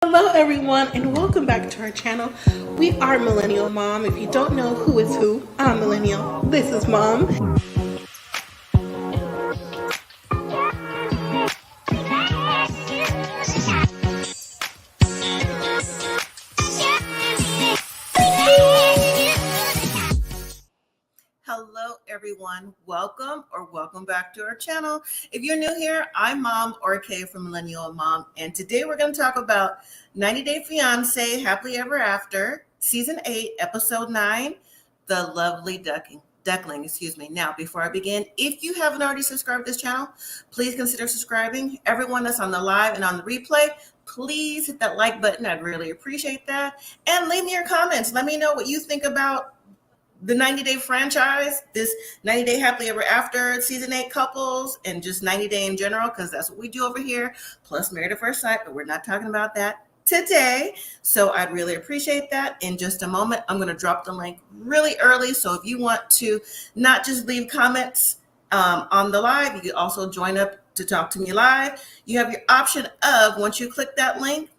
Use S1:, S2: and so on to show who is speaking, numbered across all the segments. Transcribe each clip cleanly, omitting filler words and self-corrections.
S1: Hello everyone and welcome back to our channel. We are Millennial Mom. If you don't know who is who, I'm Millennial. This is Mom.
S2: Hello everyone, welcome back to our channel. If you're new here, I'm Mom or Kay from Millennial Mom, and today we're going to talk about 90 Day Fiancé Happily Ever After, Season 8, Episode 9, The Lovely Duckling. Now, before I begin, if you haven't already subscribed to this channel, please consider subscribing. Everyone that's on the live and on the replay, please hit that like button. I'd really appreciate that. And leave me your comments. Let me know what you think about the 90 Day franchise, this 90 Day Happily Ever After Season 8 couples, and just 90 Day in general, because that's what we do over here, plus Married at First Sight, but we're not talking about that today. So I'd really appreciate that. In just a moment, I'm going to drop the link really early. So if you want to not just leave comments on the live, you can also join up to talk to me live. You have your option of, once you click that link,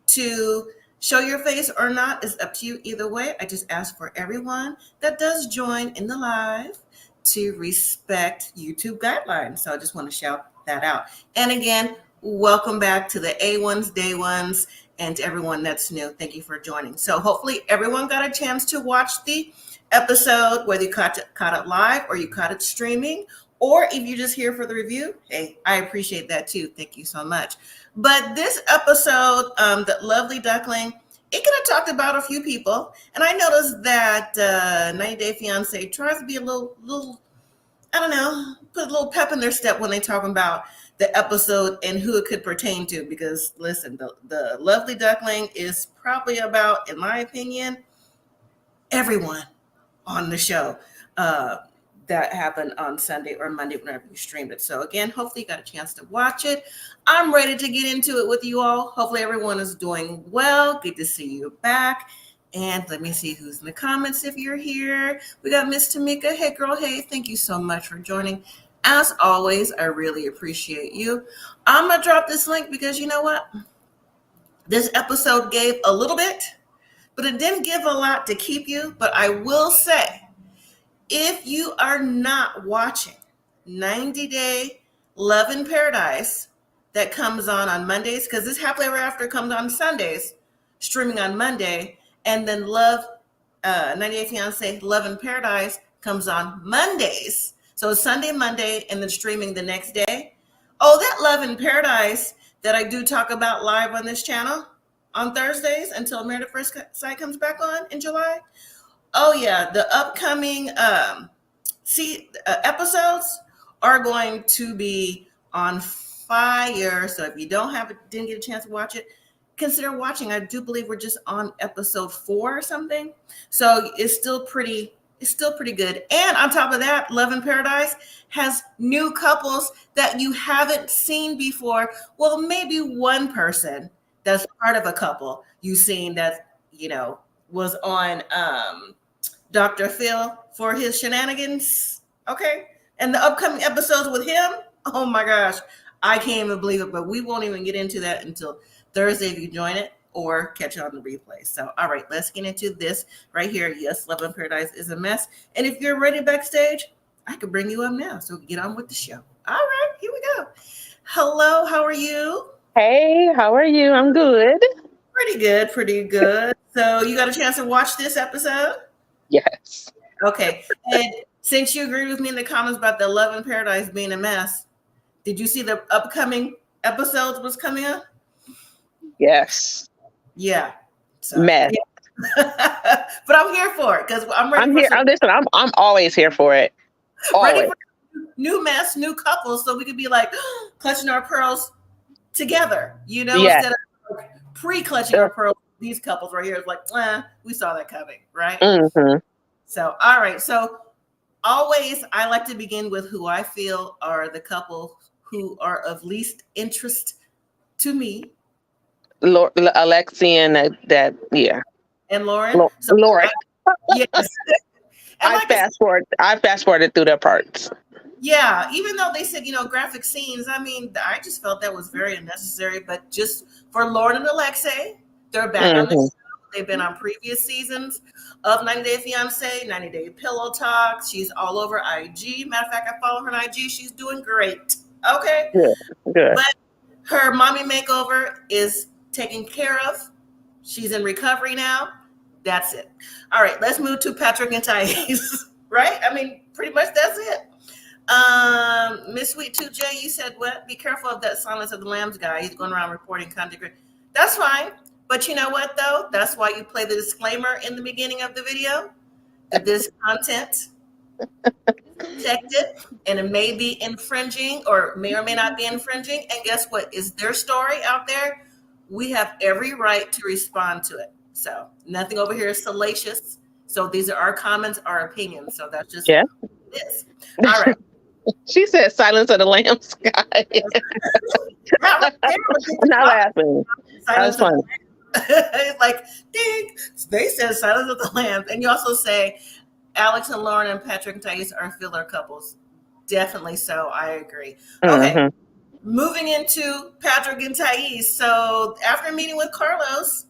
S2: to show your face or not is up to you either way. I just ask for everyone that does join in the live to respect YouTube guidelines. So I just want to shout that out. And again, welcome back to the A1s, Day Ones, and to everyone that's new. Thank you for joining. So hopefully everyone got a chance to watch the episode, whether you caught it live or you caught it streaming, or if you're just here for the review. Hey, I appreciate that too. Thank you so much. But this episode, the Lovely Duckling, it could have talked about a few people. And I noticed that 90 Day Fiancé tries to be a little, I don't know, put a little pep in their step when they talk about the episode and who it could pertain to. Because listen, the Lovely Duckling is probably about, in my opinion, everyone on the show. That happened on Sunday or Monday, whenever you streamed it. So again, hopefully you got a chance to watch it. I'm ready to get into it with you all. Hopefully everyone is doing well. Good to see you back. And let me see who's in the comments if you're here. We got Miss Tamika. Hey girl, hey, thank you so much for joining. As always, I really appreciate you. I'm gonna drop this link because you know what? This episode gave a little bit, but it didn't give a lot to keep you. But I will say, if you are not watching 90 Day Love in Paradise that comes on Mondays, because this Happily Ever After comes on Sundays, streaming on Monday, and then 90 Day Fiancé Love in Paradise comes on Mondays. So it's Sunday, Monday, and then streaming the next day. Oh, that Love in Paradise that I do talk about live on this channel on Thursdays until Married at First Sight comes back on in July. Oh yeah, the upcoming episodes are going to be on fire. So if you didn't get a chance to watch it, consider watching. I do believe we're just on episode 4 or something. So it's still pretty good. And on top of that, Love in Paradise has new couples that you haven't seen before. Well, maybe one person that's part of a couple you've seen that, was on Dr. Phil for his shenanigans. Okay. And the upcoming episodes with him, oh my gosh, I can't even believe it, but we won't even get into that until Thursday if you join it or catch it on the replay. So, all right, let's get into this right here. Yes, Love in Paradise is a mess. And if you're ready backstage, I can bring you up now so we can get on with the show. All right, here we go. Hello, how are you?
S3: Hey, how are you? I'm good.
S2: Pretty good. So you got a chance to watch this episode?
S3: Yes.
S2: Okay. And since you agreed with me in the comments about the Love in Paradise being a mess, did you see the upcoming episodes was coming up?
S3: Yes.
S2: Yeah. So,
S3: mess.
S2: Yeah. But I'm here for it because I'm ready.
S3: I'm always here for it. Always.
S2: Ready for new mess, new couples, so we could be like clutching our pearls together,
S3: Yes.
S2: instead of pre-clutching our pearls. These couples right here is like, we saw that coming, right?
S3: Mm-hmm.
S2: So, all right. So, always, I like to begin with who I feel are the couple who are of least interest to me.
S3: Alexi and that, yeah.
S2: And Loren.
S3: Loren.
S2: Yes.
S3: I fast forwarded through their parts.
S2: Yeah, even though they said, graphic scenes, I mean, I just felt that was very unnecessary. But just for Loren and Alexi, they're back on the
S3: Mm-hmm.
S2: show. They've been on previous seasons of 90 Day Fiancé, 90 Day Pillow Talk. She's all over IG. Matter of fact, I follow her on IG. She's doing great. Okay.
S3: Good. Good.
S2: But her mommy makeover is taken care of. She's in recovery now. That's it. All right, let's move to Patrick and Thais. Right? I mean, pretty much that's it. Miss Sweet 2J, you said what? Be careful of that Silence of the Lambs guy. He's going around reporting content. That's fine. But you know what, though? That's why you play the disclaimer in the beginning of the video. That this content protected and it may be infringing or may not be infringing. And guess what? Is their story out there? We have every right to respond to it. So nothing over here is salacious. So these are our comments, our opinions. So that's just this. All right.
S3: She said Silence of the Lambs guy. I'm not laughing. That's funny.
S2: It's like, ding. They said Silence of the Lambs. And you also say Alex and Loren and Patrick and Thais are filler couples. Definitely so. I agree. Okay.
S3: Mm-hmm.
S2: Moving into Patrick and Thais. So after meeting with Carlos,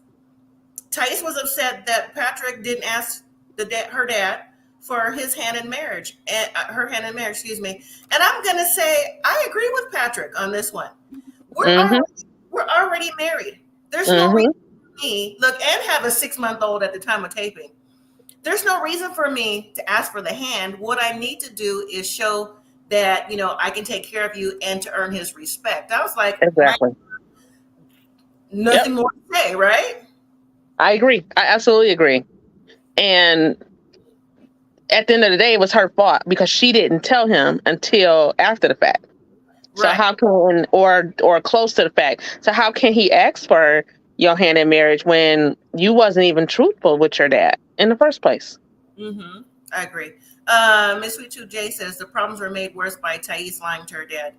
S2: Thais was upset that Patrick didn't ask her dad for his hand in marriage, and her hand in marriage, excuse me. And I'm going to say, I agree with Patrick on this one. We're already married. There's no reason for me, look, and have a 6-month-old at the time of taping. There's no reason for me to ask for the hand. What I need to do is show that, I can take care of you and to earn his respect. I was like,
S3: exactly.
S2: Nothing more to say, right?
S3: I agree. I absolutely agree. And at the end of the day, it was her fault because she didn't tell him until after the fact. Right. So how can, or close to the fact. So how can he ask for your hand in marriage when you wasn't even truthful with your dad in the first place?
S2: Mm-hmm. I agree. Miss Sweet 2J says the problems were made worse by Thais lying to her dad.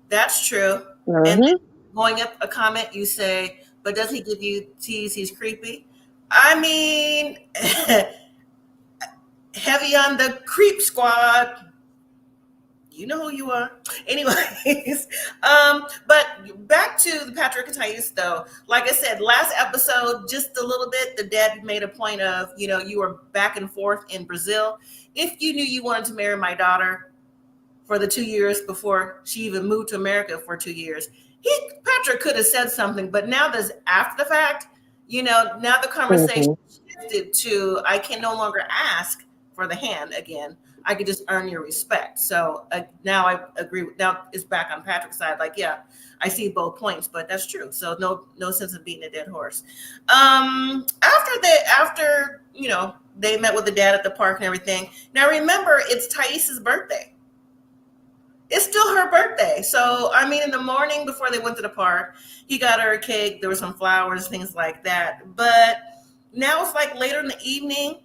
S2: That's true.
S3: Mm-hmm.
S2: And then going up a comment, you say, but does he give you tease? He's creepy. I mean, heavy on the creep squad. You know who you are. Anyways, but back to the Patrick and Thais, though. Like I said, last episode, just a little bit, the dad made a point of, you were back and forth in Brazil. If you knew you wanted to marry my daughter for the 2 years before she even moved to America for 2 years, Patrick could have said something, but now that's after the fact, now the conversation shifted to, I can no longer ask for the hand again. I could just earn your respect. So now I agree. Now it's back on Patrick's side. Like, yeah, I see both points, but that's true. So no sense of beating a dead horse. After they met with the dad at the park and everything. Now remember, it's Thais's birthday. It's still her birthday. So, I mean, in the morning before they went to the park, he got her a cake. There were some flowers, things like that. But now it's like later in the evening,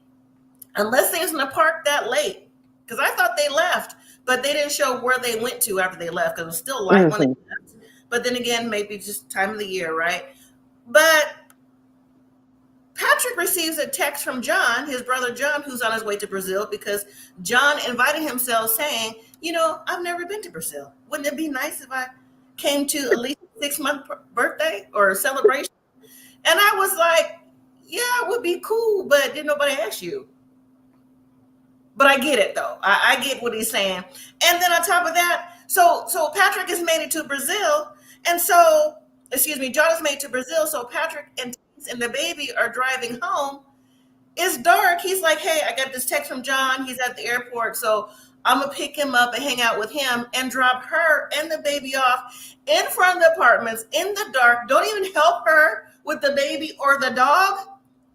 S2: unless they was in the park that late. Because I thought they left, but they didn't show where they went to after they left because it was still light when they left. But then again, maybe just time of the year, right? But Patrick receives a text from John, his brother John, who's on his way to Brazil because John invited himself saying, I've never been to Brazil. Wouldn't it be nice if I came to at least a 6-month birthday or celebration? And I was like, yeah, it would be cool, but didn't nobody ask you? But I get it, though. I get what he's saying. And then on top of that, so Patrick has made it to Brazil. And so, John has made it to Brazil. So Patrick and the baby are driving home. It's dark. He's like, hey, I got this text from John. He's at the airport. So I'm going to pick him up and hang out with him and drop her and the baby off in front of the apartments in the dark. Don't even help her with the baby or the dog.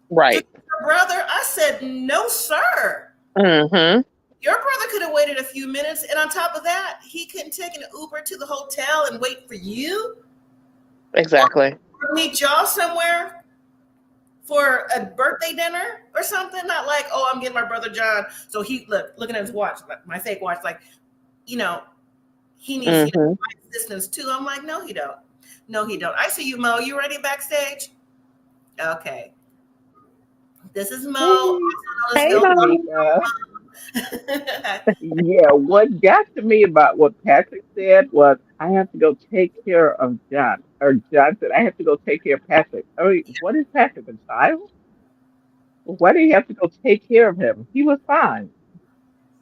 S3: Right.
S2: Her brother, I said, no, sir.
S3: Mm-hmm.
S2: Your brother could have waited a few minutes, and on top of that, he couldn't take an Uber to the hotel and wait for you.
S3: Exactly.
S2: Or meet y'all somewhere for a birthday dinner or something. Not like, oh, I'm getting my brother John. So he looking at his watch, like my fake watch, like, he needs my assistance too. I'm like, no, he don't. No, he don't. I see you, Mo. You ready backstage? Okay. This is Mo.
S3: Hey,
S4: Yeah, what got to me about what Patrick said was, I have to go take care of John. Or John said, I have to go take care of Patrick. I mean, what is Patrick, a child? Why do you have to go take care of him? He was fine.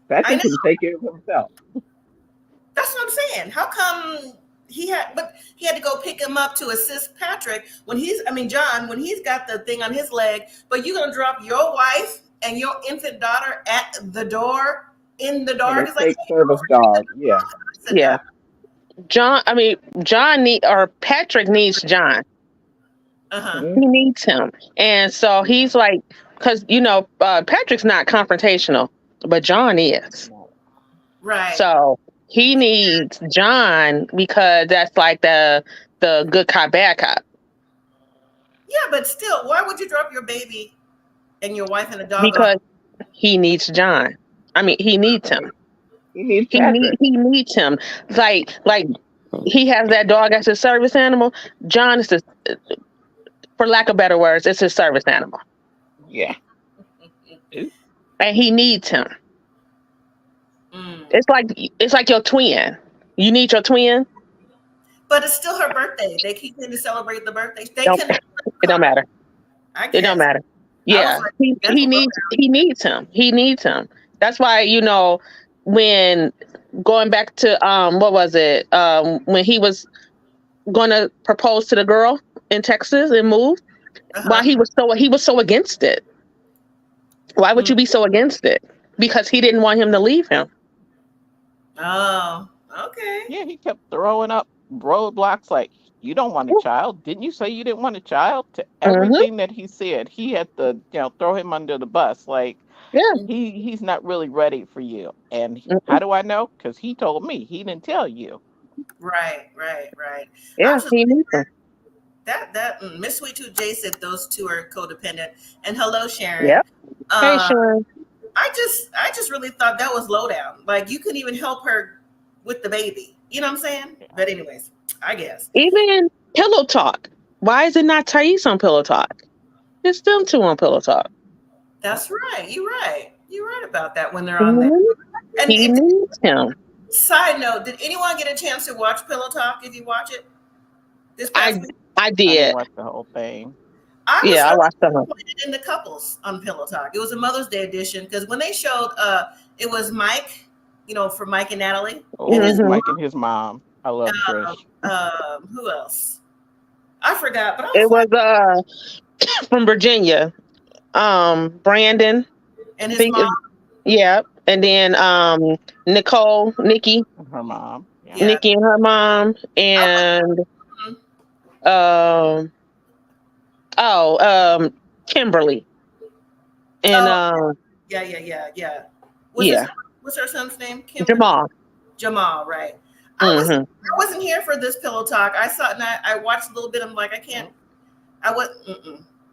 S2: I
S4: Patrick
S2: know.
S4: can take care of himself.
S2: That's what I'm saying. How come he had to go pick him up to assist Patrick when John, when he's got the thing on his leg, but you're going to drop your wife and your infant daughter at the door in the
S4: And
S2: dark?
S4: a
S2: It's like,
S4: fake
S2: hey,
S4: service dog. Yeah.
S2: sit
S3: Yeah.
S2: down.
S3: Patrick needs John.
S2: Uh-huh.
S4: Hmm.
S3: He needs him. And so he's like, because, Patrick's not confrontational, but John is.
S2: Right.
S3: So he needs John because that's like the good cop, bad cop.
S2: Yeah, but still, why would you drop your baby and your wife and a dog off?
S3: Because he needs John. He needs him.
S4: He needs Patrick.
S3: He needs him. Like he has that dog as his service animal. John is for lack of better words, it's his service animal.
S4: Yeah.
S3: And he needs him.
S2: Mm.
S3: It's like your twin. You need your twin.
S2: But it's still her birthday. They keep in to celebrate the birthday.
S3: It don't matter. It don't matter. Yeah,
S2: like,
S3: he needs him. He needs him. That's why, when going back to what was it? When he was going to propose to the girl in Texas and move, why he was so against it. Why would you be so against it? Because he didn't want him to leave him.
S2: Oh, okay.
S4: Yeah, he kept throwing up roadblocks like, you don't want a child. Didn't you say you didn't want a child? To everything that he said, he had to, throw him under the bus. Like, he's not really ready for you. And how do I know? Because he told me. He didn't tell you.
S2: Right.
S3: Yeah, he needs him.
S2: That Miss Sweet Tooth J said those two are codependent. And hello, Sharon.
S3: Yep. Hey, Sharon.
S2: I just really thought that was low down. Like, you couldn't even help her with the baby. You know what I'm saying? But anyways, I guess.
S3: Even Pillow Talk. Why is it not Thais on Pillow Talk? It's them two on Pillow Talk.
S2: That's right. You're right. You're right about that when they're on there. And
S3: he needs him.
S2: Side note, did anyone get a chance to watch Pillow Talk? If you watch it? This past week?
S3: I did.
S4: I watched the whole thing.
S2: I
S3: watched the whole
S2: thing. In the couples on Pillow Talk. It was a Mother's Day edition because when they showed, it was Mike, for Mike and Natalie.
S4: And Mike and his mom. I love Trish.
S2: Who else? I forgot, but
S3: it was from Virginia. Brandon
S2: and his mom.
S3: Yeah, and then Nikki,
S4: her mom.
S2: Yeah.
S3: Nikki and her mom, and Kimberly, and
S2: yeah. What's her son's name? Jamal, right? I wasn't here for this Pillow Talk. I saw it and I watched a little bit. I'm like, I can't.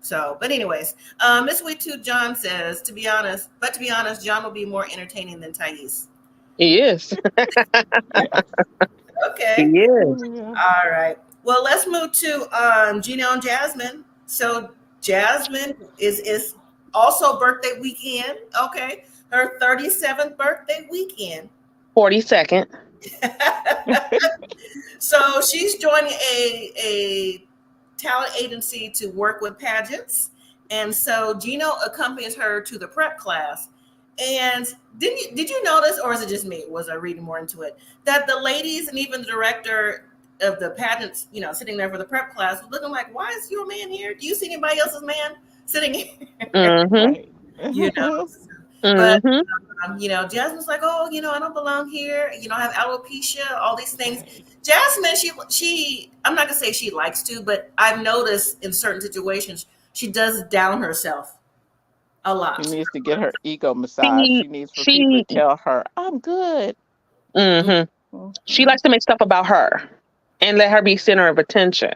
S2: So, but anyways, Miss Sweet Tooth John says, to be honest, John will be more entertaining than Thais.
S3: He is.
S2: Okay.
S3: He is.
S2: All right. Well, let's move to Gino and Jasmine. So Jasmine is also birthday weekend. Okay. Her 37th birthday weekend.
S3: 42nd.
S2: So she's joining a talent agency to work with pageants. And so Gino accompanies her to the prep class. And did you notice, or is it just me? Was I reading more into it? That the ladies and even the director of the pageants, sitting there for the prep class was looking like, why is your man here? Do you see anybody else's man sitting here? But Jasmine's like, oh, I don't belong here. I have alopecia, all these things. Jasmine, she I'm not gonna say she likes to, but I've noticed in certain situations she does down herself a lot.
S4: She needs to get her ego massaged. She needs for people to tell her, I'm good.
S3: She likes to make stuff about her and let her be center of attention.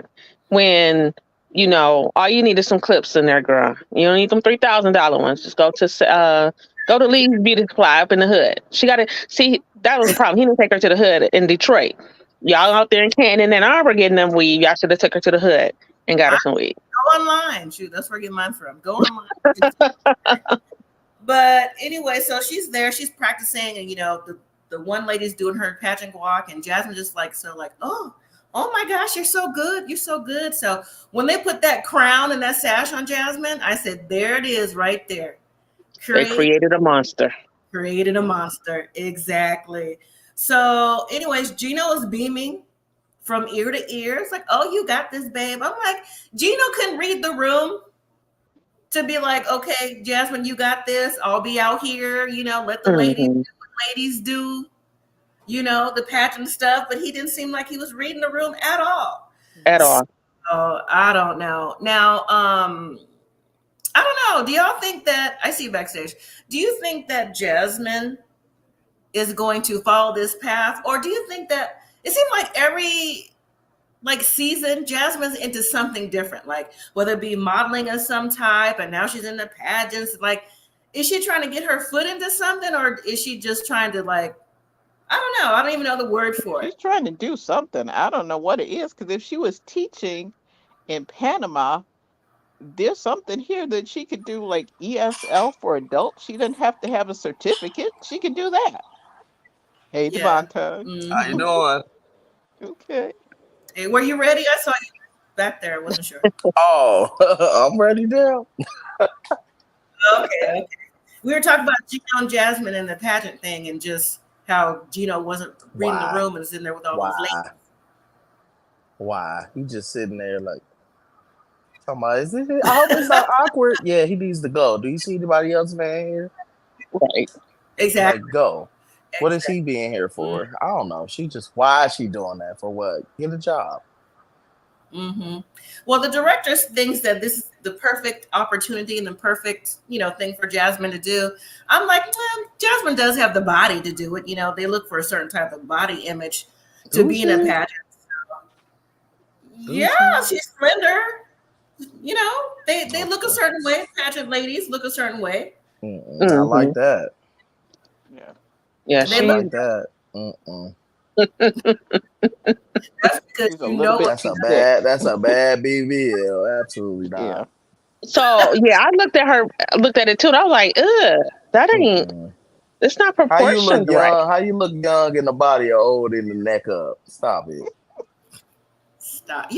S3: When all you need is some clips in there, girl. You don't need them $3,000 ones. Just go to Lee's Beauty Supply up in the hood. She got to see, that was the problem. He didn't take her to the hood in Detroit. Y'all out there in Canton and Ann Arbor getting them weed. Y'all should have took her to the hood and got her some weed.
S2: Go online. Shoot, that's where I get mine from. Go online. But anyway, so she's there, she's practicing, and the one lady's doing her pageant walk, and Jasmine just like oh my gosh, you're so good, you're so good. So when they put that crown and that sash on Jasmine, I said, there it is, right there.
S3: They created a monster.
S2: Created a monster, exactly. So, anyways, Gino is beaming from ear to ear. It's like, oh, you got this, babe. I'm like, Gino couldn't read the room to be like, okay, Jasmine, you got this. I'll be out here, let the ladies do what ladies do, the pageant stuff. But he didn't seem like he was reading the room at all.
S3: At all.
S2: So, I don't know. Now, I don't know. Do y'all think that, I see you backstage, do you think that Jasmine is going to follow this path? Or do you think that it seems like every season, Jasmine's into something different, like whether it be modeling of some type, and now she's in the pageants. Like, is she trying to get her foot into something, or is she just trying to I don't know. I don't even know the word for it.
S4: She's trying to do something. I don't know what it is, because if she was teaching in Panama, there's something here that she could do, like ESL for adults. She doesn't have to have a certificate. She can do that. Hey, Devonta.
S2: Mm-hmm.
S5: How you doing?
S4: Okay.
S2: Hey, were you ready? I saw you back there. I wasn't sure.
S5: Oh, I'm ready now.
S2: Okay. We were talking about Gino and Jasmine and the pageant thing, and just how Gino wasn't reading the room and was in there with all those ladies.
S5: Why? He just sitting there like, talking about, I hope it's not awkward. Yeah, he needs to go. Do you see anybody else, man, here?
S3: Right.
S2: Exactly.
S5: Like, go. Exactly. What is he being here for? Mm-hmm. I don't know. Why is she doing that? For what? Get a job.
S2: Mm-hmm. Well, the director thinks that this is the perfect opportunity and the perfect, thing for Jasmine to do. I'm like, Jasmine does have the body to do it. They look for a certain type of body image to be in a pageant. So, yeah, she's slender. They look a certain way. Pageant ladies look a certain way.
S5: Mm-hmm. I like that.
S3: Yeah,
S2: they
S5: like that.
S2: That's because
S5: that's a bad BBL. Absolutely not.
S3: Yeah. So I looked at it too, and I was like, ugh, that ain't. It's not proportioned right.
S5: How you look young in the body or old in the neck up? Stop it.
S2: Stop.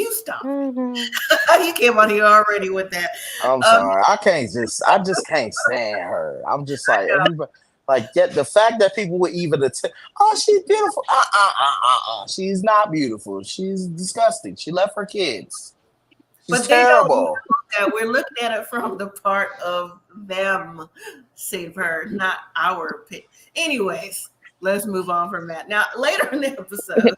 S2: Mm-hmm. You came on here already with that.
S5: I'm sorry. I just can't stand her. I'm just like, everybody, yet the fact that people would even oh, she's beautiful. She's not beautiful. She's disgusting. She left her kids. She's terrible.
S2: That we're looking at it from the part of them saying her, not our pick. Anyways, let's move on from that. Now, later in the episode,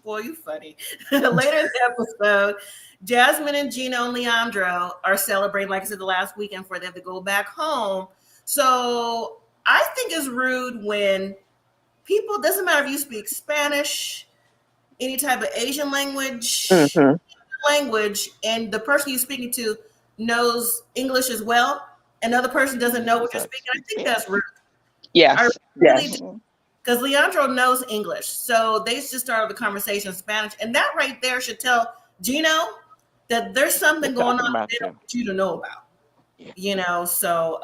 S2: boy, you funny. Later in the episode, Jasmine and Gino and Leandro are celebrating, like I said, the last weekend for them to go back home. So I think it's rude when people, doesn't matter if you speak Spanish, any type of Asian language, and the person you're speaking to knows English as well, another person doesn't know what you're speaking. I think that's rude.
S3: Yes.
S2: Because Leandro knows English. So they just started the conversation in Spanish. And that right there should tell Gino that there's something going on that they don't want you to know about. Yeah. So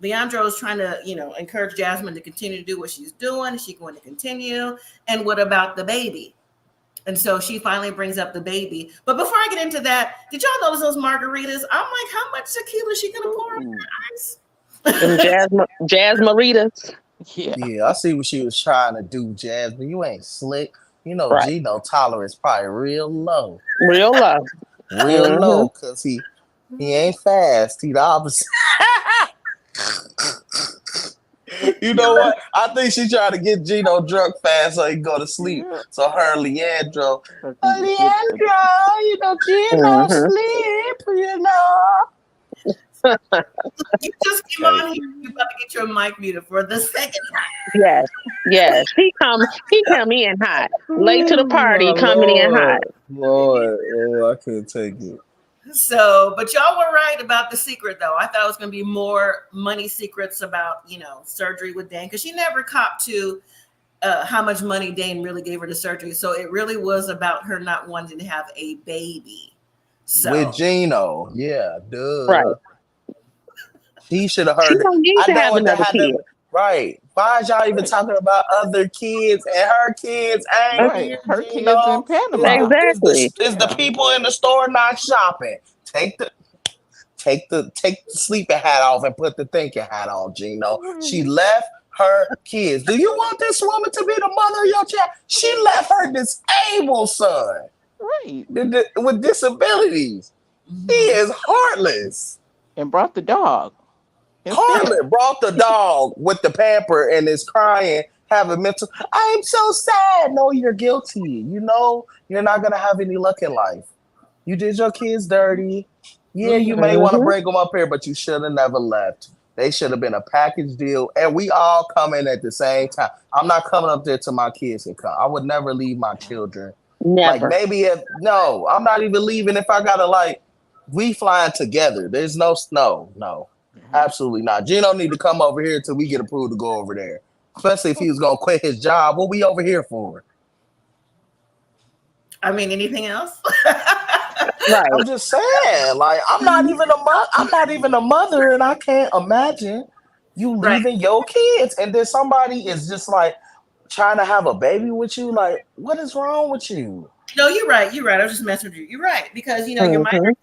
S2: Leandro is trying to, encourage Jasmine to continue to do what she's doing. Is she going to continue? And what about the baby? And so she finally brings up the baby. But before I get into that, did y'all notice those margaritas? I'm like, how much tequila is she going to pour in her ice?
S3: Jazz Maritas.
S5: Yeah, I see what she was trying to do, Jasmine. You ain't slick. Right. Gino tolerance probably real low.
S3: Real
S5: low, because he ain't fast. He the opposite. You know what? I think she tried to get Gino drunk fast so he can go to sleep. So her and Leandro, Gino sleep,
S2: You just came on here. You're about to get your mic muted for the second time.
S3: Yes. He come in hot. Late to the party, coming in hot.
S5: Lord, I couldn't take it.
S2: So, but y'all were right about the secret, though. I thought it was going to be more money secrets about, surgery with Dane, because she never copped to how much money Dane really gave her to surgery. So it really was about her not wanting to have a baby. So
S5: with Gino, yeah, duh.
S3: Right.
S5: He should have
S3: She
S5: heard it.
S3: don't need
S5: I
S3: to
S5: know
S3: have
S5: what that
S3: another
S5: had
S3: kid.
S5: to. Right. Why is y'all even talking about other kids and her kids ain't
S4: Right.
S5: here,
S4: Her kids in
S5: Gino?
S4: Panama.
S3: Exactly.
S5: Is the people in the store not shopping? Take the sleeping hat off and put the thinking hat on, Gino. She left her kids. Do you want this woman to be the mother of your child? She left her disabled son
S4: Right.
S5: with disabilities. He is heartless.
S4: And brought the dog instead.
S5: Harlan brought the dog with the pamper and is crying, having mental. I am so sad. No, you're guilty. You know, you're not going to have any luck in life. You did your kids dirty. Yeah, you may want to
S3: Mm-hmm.
S5: bring them up here, but you should have never left. They should have been a package deal. And we all come in at the same time. I'm not coming up there till my kids can come. I would never leave my children. Like
S3: Never.
S5: maybe no, I'm not even leaving if I got to we flying together. There's no snow. No. Absolutely not. Gino need to come over here till we get approved to go over there. Especially if he was gonna quit his job. What we over here for?
S2: I mean, anything else?
S3: Right.
S5: I'm just saying, I'm not even a mother, and I can't imagine you leaving your kids, and then somebody is just trying to have a baby with you. Like, what is wrong with you?
S2: No, you're right. You're right. I was just messing with you. You're right because your minor kids.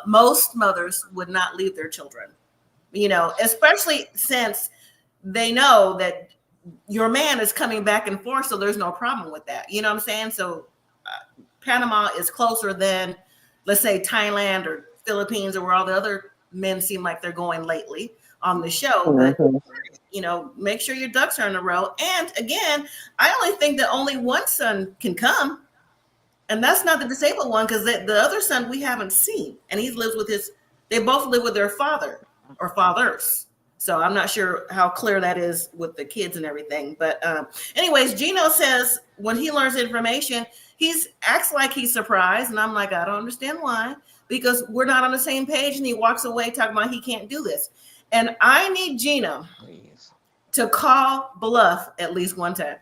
S2: Most mothers would not leave their children. Especially since they know that your man is coming back and forth, so there's no problem with that. You know what I'm saying? So Panama is closer than, let's say, Thailand or Philippines or where all the other men seem like they're going lately on the show. But make sure your ducks are in a row. And again, I only think that only one son can come. And that's not the disabled one because the other son we haven't seen. And he lives with they both live with their father or fathers. So I'm not sure how clear that is with the kids and everything. But anyways, Gino says when he learns information, acts like he's surprised. And I'm like, I don't understand why. Because we're not on the same page. And he walks away talking about he can't do this. And I need Gino to call bluff at least one time.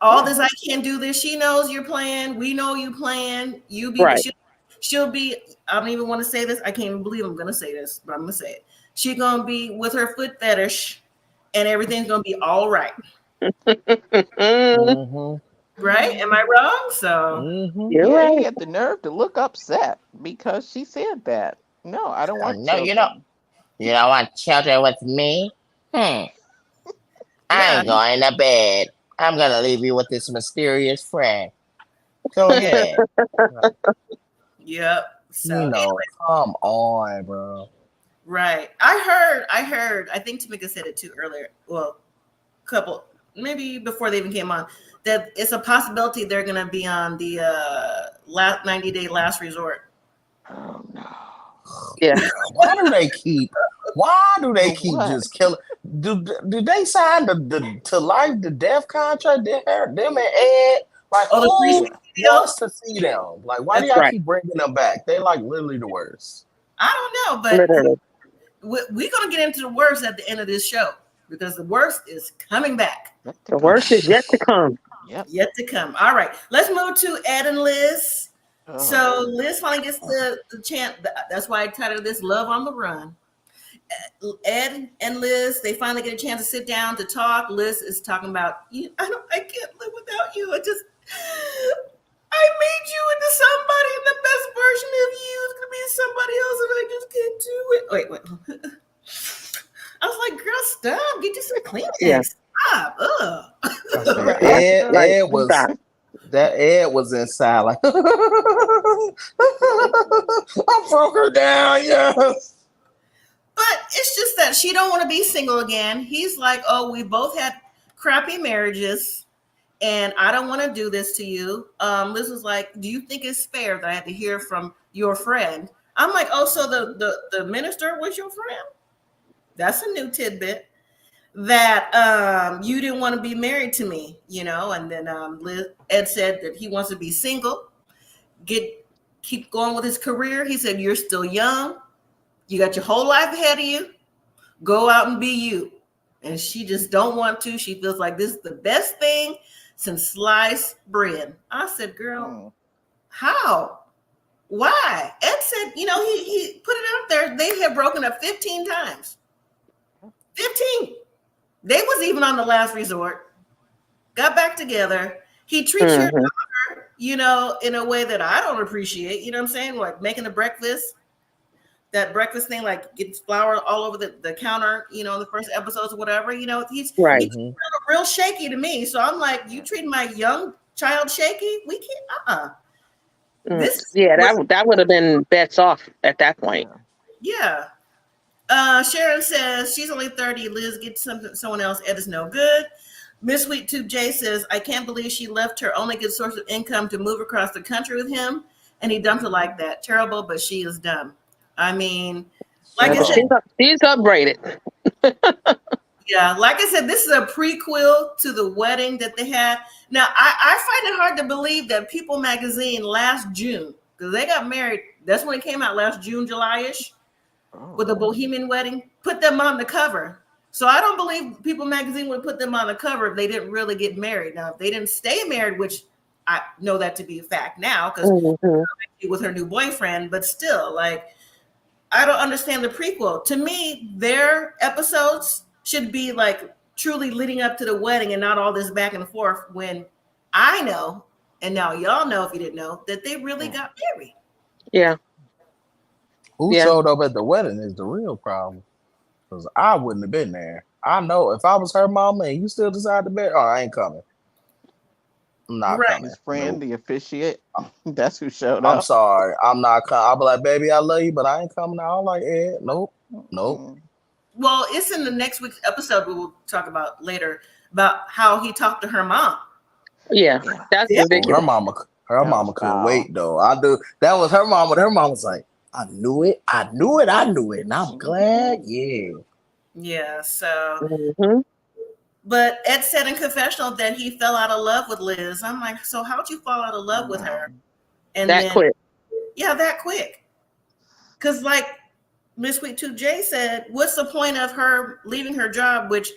S2: All this, I can't do this. She knows you're playing. We know you playing. You be right. She'll be. I don't even want to say this. I can't even believe I'm gonna say this, but I'm gonna say it. She's gonna be with her foot fetish, and everything's gonna be all right. Right? Am I wrong? So
S4: you're right. He had the nerve to look upset because she said that. No, I don't want.
S5: No, you don't want children with me. I ain't going to bed. I'm going to leave you with this mysterious friend. Go ahead.
S2: Yep. So,
S5: come on, bro.
S2: Right. I heard, I think Tamika said it too earlier. Well, maybe before they even came on, that it's a possibility they're going to be on the last 90-day last resort.
S4: Oh, no.
S5: Yeah. Why do they keep just killing? Do they sign to life to death contract? Them and Ed, who wants to see them? Like, why do y'all keep bringing them back? They literally the worst.
S2: I don't know, but we're gonna get into the worst at the end of this show because the worst is coming back.
S3: The worst is yet to come.
S2: Yep, yet to come. All right, let's move to Ed and Liz. Oh. So Liz finally gets the chance. That's why I titled this "Love on the Run." Ed and Liz, they finally get a chance to sit down to talk. Liz is talking about, I can't live without you. I made you into somebody, and the best version of you is gonna be somebody else, and I just can't do it. Wait. I was like, girl, stop. Get you some Kleenex. Yeah. Stop.
S5: Ed was inside like I broke her down, yes.
S2: But it's just that she don't want to be single again. He's like, oh, we both had crappy marriages, and I don't want to do this to you. Liz was like, do you think it's fair that I had to hear from your friend? I'm like, oh, so the minister was your friend? That's a new tidbit. That you didn't want to be married to me, And then Ed said that he wants to be single, keep going with his career. He said, you're still young. You got your whole life ahead of you. Go out and be you. And she just don't want to. She feels like this is the best thing since sliced bread. I said, girl, how? Why? Ed said, he put it out there. They have broken up 15 times. 15. They was even on the last resort. Got back together. He treats your daughter, in a way that I don't appreciate. You know what I'm saying? Like making the breakfast. That breakfast thing, like gets flour all over the counter, in the first episodes or whatever. He's real shaky to me. So I'm like, you treating my young child shaky? We can't.
S3: That would have been bets off at that point.
S2: Yeah. Sharon says she's only 30. Liz gets someone else. Ed is no good. Miss Sweet Tube J says, I can't believe she left her only good source of income to move across the country with him, and he dumped her like that. Terrible, but she is dumb. I mean, like I said,
S3: she's upgraded.
S2: Yeah, like I said, this is a prequel to the wedding that they had. Now, I find it hard to believe that People Magazine last June, because they got married, that's when it came out, last June, July-ish, with the Bohemian wedding, put them on the cover. So I don't believe People Magazine would put them on the cover if they didn't really get married. Now, if they didn't stay married, which I know that to be a fact now, because with her new boyfriend, but still, like, I don't understand the prequel. To me, their episodes should be like truly leading up to the wedding and not all this back and forth, when I know, and now y'all know if you didn't know, that they really got married.
S3: Yeah.
S5: Who showed up at the wedding is the real problem. Because I wouldn't have been there. I know if I was her mama and you still decide to marry, I ain't coming. I'm not coming.
S4: His friend, the officiate, that's who showed
S5: I'm
S4: up.
S5: sorry. I'm not coming. I'll be like, baby, I love you, but I ain't coming out. I'm like, nope.
S2: Well, it's in the next week's episode we will talk about later about how he talked to her mom.
S3: Yeah, that's ridiculous.
S5: Her mama couldn't wait though. I do. That was her mama. Her mom was like, I knew it, and I'm glad.
S2: Yeah. So, but Ed said in confessional that he fell out of love with Liz. I'm like, so how'd you fall out of love with her? And
S3: that quick?
S2: Yeah, that quick. Because like Miss Sweet Tooth J said, what's the point of her leaving her job, which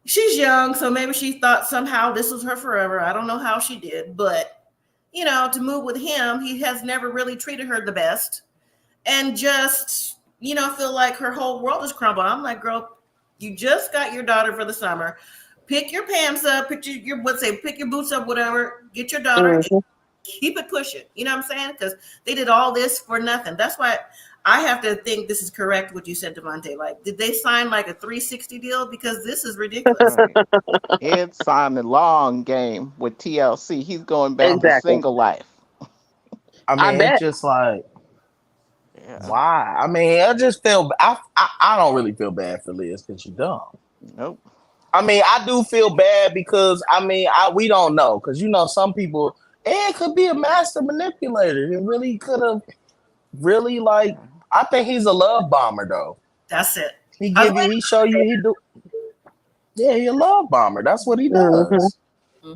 S2: she's young, so maybe she thought somehow this was her forever. I don't know how she did, but to move with him, he has never really treated her the best, and just feel like her whole world is crumbled. I'm like, girl, you just got your daughter for the summer. Pick your pants up, pick your boots up, whatever. Get your daughter, and keep it pushing. You know what I'm saying? Because they did all this for nothing. That's why I have to think this is correct what you said, Devontae. Like, did they sign like a 360 deal? Because this is ridiculous.
S4: Ed signed a long game with TLC. He's going back to single life.
S5: I mean, it's just like, why? I mean, I just feel, I don't really feel bad for Liz because she's dumb.
S4: Nope.
S5: I mean, I do feel bad because, we don't know. Because, some people, Ed could be a master manipulator. He really could have I think he's a love bomber, though.
S2: That's it.
S5: He show you, he do. Yeah, he a love bomber. That's what he does.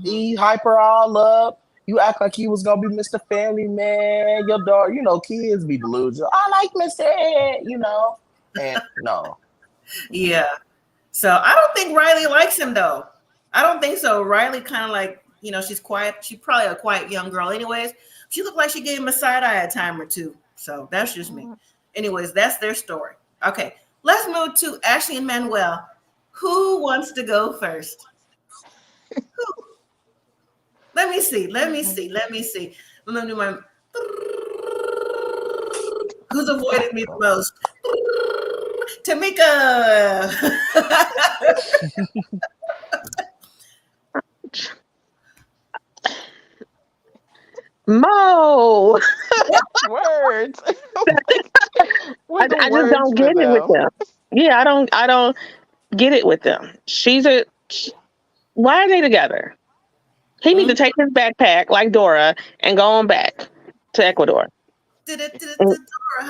S5: He hyper all up. You act like he was going to be Mr. Family Man. Your daughter, kids be delusional. I like Mr. Ed, And no.
S2: Yeah. So I don't think Riley likes him, though. I don't think so. Riley kind of like, she's quiet. She's probably a quiet young girl anyways. She looked like she gave him a side eye a time or two. So that's just me. Anyways, that's their story. Okay, let's move to Ashley and Manuel. Who wants to go first? Let me see. Let me do my. Who's avoided me the most? Tamika.
S3: Mo.
S4: Words.
S3: I just don't get it with them. Yeah, I don't get it with them. Why are they together? He needs to take his backpack like Dora and go on back to Ecuador.
S2: How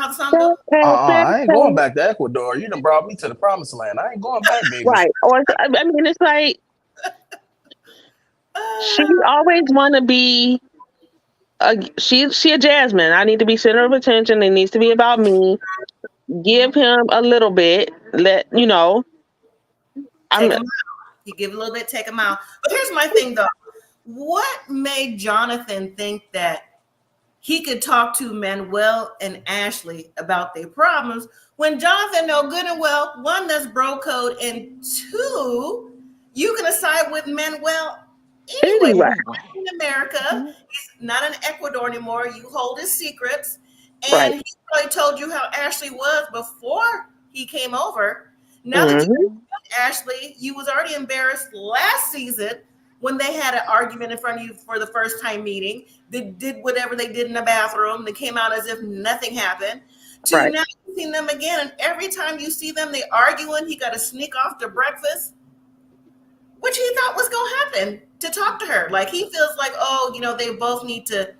S2: the song go?
S5: I ain't going back to Ecuador. You done brought me to the promised land. I ain't going back, baby.
S3: Right. Or it's like she always want to be. She a Jasmine. I need to be center of attention. It needs to be about me. Give him a little bit. Take him out.
S2: You give a little bit, take him out. But here's my thing, though. What made Jonathan think that he could talk to Manuel and Ashley about their problems when Jonathan know good and well, one, that's bro code, and two, you can side with Manuel anyway. In America, he's not in Ecuador anymore. You hold his secrets. And he probably told you how Ashley was before he came over. Now that you know Ashley, you was already embarrassed last season when they had an argument in front of you for the first time meeting. They did whatever they did in the bathroom. They came out as if nothing happened. To now you've seen them again, and every time you see them, they arguing. He got to sneak off to breakfast, which he thought was going to happen, to talk to her. Like, he feels like, oh, you know, they both need to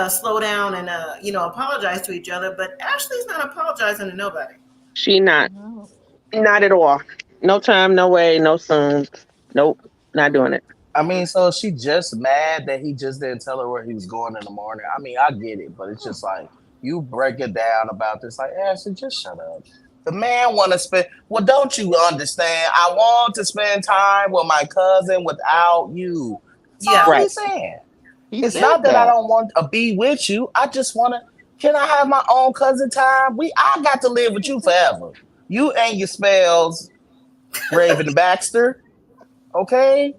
S2: slow down and, you know, apologize to each other. But Ashley's not apologizing to nobody.
S3: She not. No. Not at all. No time, no way, no soon. Nope, not doing it.
S5: I mean, so she just mad that he just didn't tell her where he was going in the morning. I mean, I get it, but it's just like, you break it down about this. Like, Ashley, just shut up. The man want to spend. Well, don't you understand? I want to spend time with my cousin without you. That's all he's saying. It's not that I don't want to be with you. I just want to. Can I have my own cousin time? I got to live with you forever. You and your spells, Raven Baxter. Okay,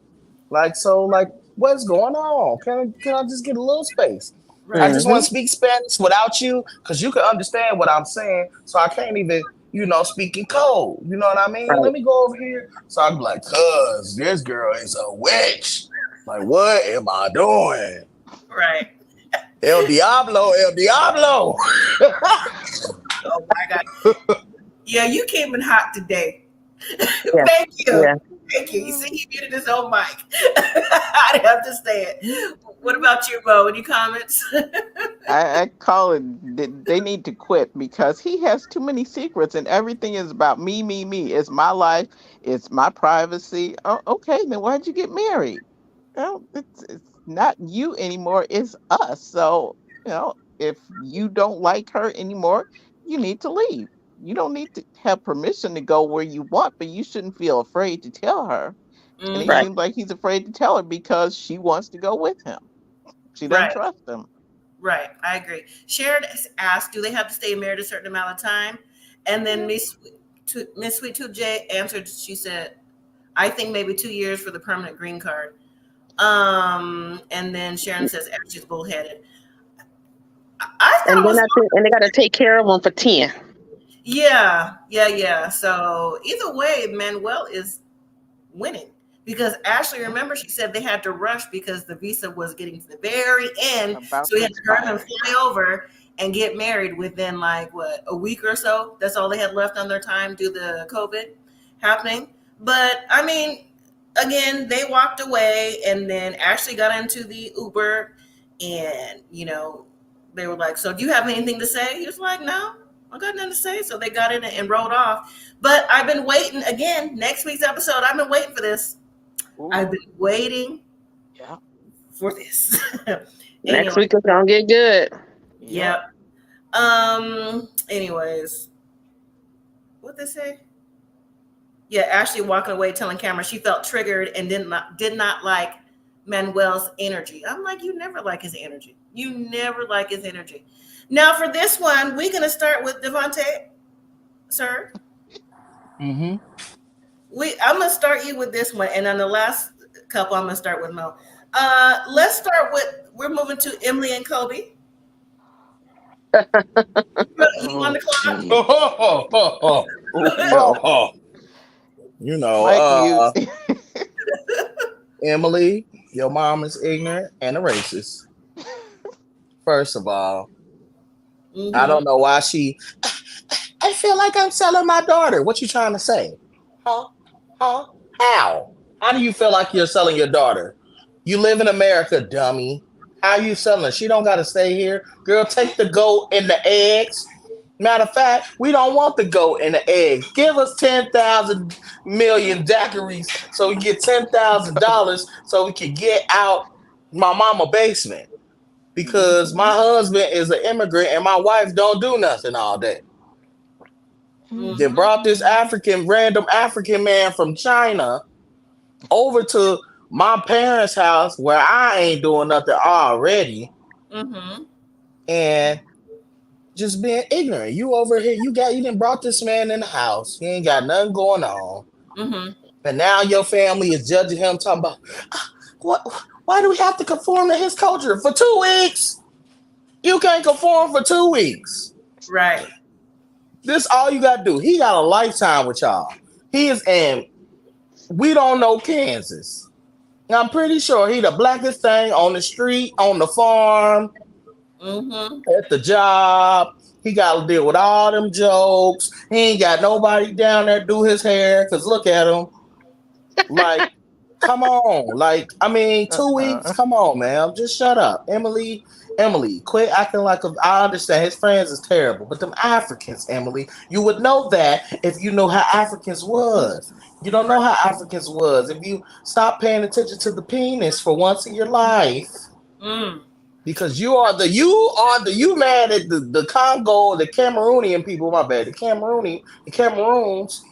S5: like, so, like, what's going on? Can I just get a little space? I just want to speak Spanish without you, because you can understand what I'm saying. So I can't even, you know, speak in code. You know what I mean? Let me go over here. So I'm like, cuz this girl is a witch. Like, what am I doing?
S2: Right.
S5: El Diablo, El Diablo.
S2: Oh my God. Yeah, you came in hot today. Yeah. Thank you. Yeah. Thank you. You see, he muted his own mic. I didn't understand. What about you, Bo? Any comments?
S4: I call it, they need to quit, because he has too many secrets and everything is about me, me, me. It's my life. It's my privacy. Oh, okay, then why'd you get married? Well, it's not you anymore. It's us. So, you know, if you don't like her anymore, you need to leave. You don't need to have permission to go where you want, but you shouldn't feel afraid to tell her. And he seems like he's afraid to tell her because she wants to go with him. She doesn't trust him.
S2: Right. I agree. Sharon asked, do they have to stay married a certain amount of time? And then Miss Sweet Tooth J answered, she said, I think maybe 2 years for the permanent green card. And then Sharon says, Ashley's bullheaded.
S3: And they got to take care of them for 10.
S2: Yeah. So either way, Manuel is winning, because Ashley, remember, she said they had to rush because the visa was getting to the very end. So he had to hurry and fly over and get married within, like, what, a week or so? That's all they had left on their time due to the COVID happening. But I mean, again, they walked away, and then Ashley got into the Uber, and, you know, they were like, so do you have anything to say? He was like, no, I got nothing to say. So they got in and rolled off. But I've been waiting, again, next week's episode, I've been waiting for this. Ooh. I've been waiting for this.
S3: Next week is gonna get good.
S2: Yep. Anyways, what'd they say? Yeah, Ashley walking away telling camera she felt triggered and did not like Manuel's energy. I'm like, you never like his energy. You never like his energy. Now for this one, we're gonna start with Devontae, sir.
S5: Mm-hmm.
S2: I'm gonna start you with this one, and then the last couple I'm gonna start with Mo. Let's start with, we're moving to Emily and Kobe. You on the clock?
S5: You know, Emily, your mom is ignorant and a racist. First of all, I don't know why I feel like I'm selling my daughter. What you trying to say? Huh? How? How do you feel like you're selling your daughter? You live in America, dummy. How you selling her? She don't got to stay here. Girl, take the goat and the eggs. Matter of fact, we don't want the goat and the eggs. Give us 10,000 million daiquiris so we get $10,000 so we can get out my mama basement. Because my husband is an immigrant and my wife don't do nothing all day. They brought this random African man from China over to my parents' house where I ain't doing nothing already. and just being ignorant. You over here, you didn't brought this man in the house. He ain't got nothing going on.
S2: Mm-hmm.
S5: And now your family is judging him, talking about, what? Why do we have to conform to his culture for 2 weeks? You can't conform for 2 weeks.
S2: Right.
S5: This all you got to do. He got a lifetime with y'all. He is, and we don't know Kansas. I'm pretty sure he the blackest thing on the street, on the farm, at the job. He got to deal with all them jokes. He ain't got nobody down there do his hair. Because look at him. Like, come on. Like, I mean, 2 weeks? Come on, man. Just shut up. Emily, quit acting like I understand his friends is terrible. But them Africans, Emily, you would know that if you know how Africans was. You don't know how Africans was. If you stop paying attention to the penis for once in your life. Because you mad at the Congo, the Cameroonian people, my bad, the Cameroons,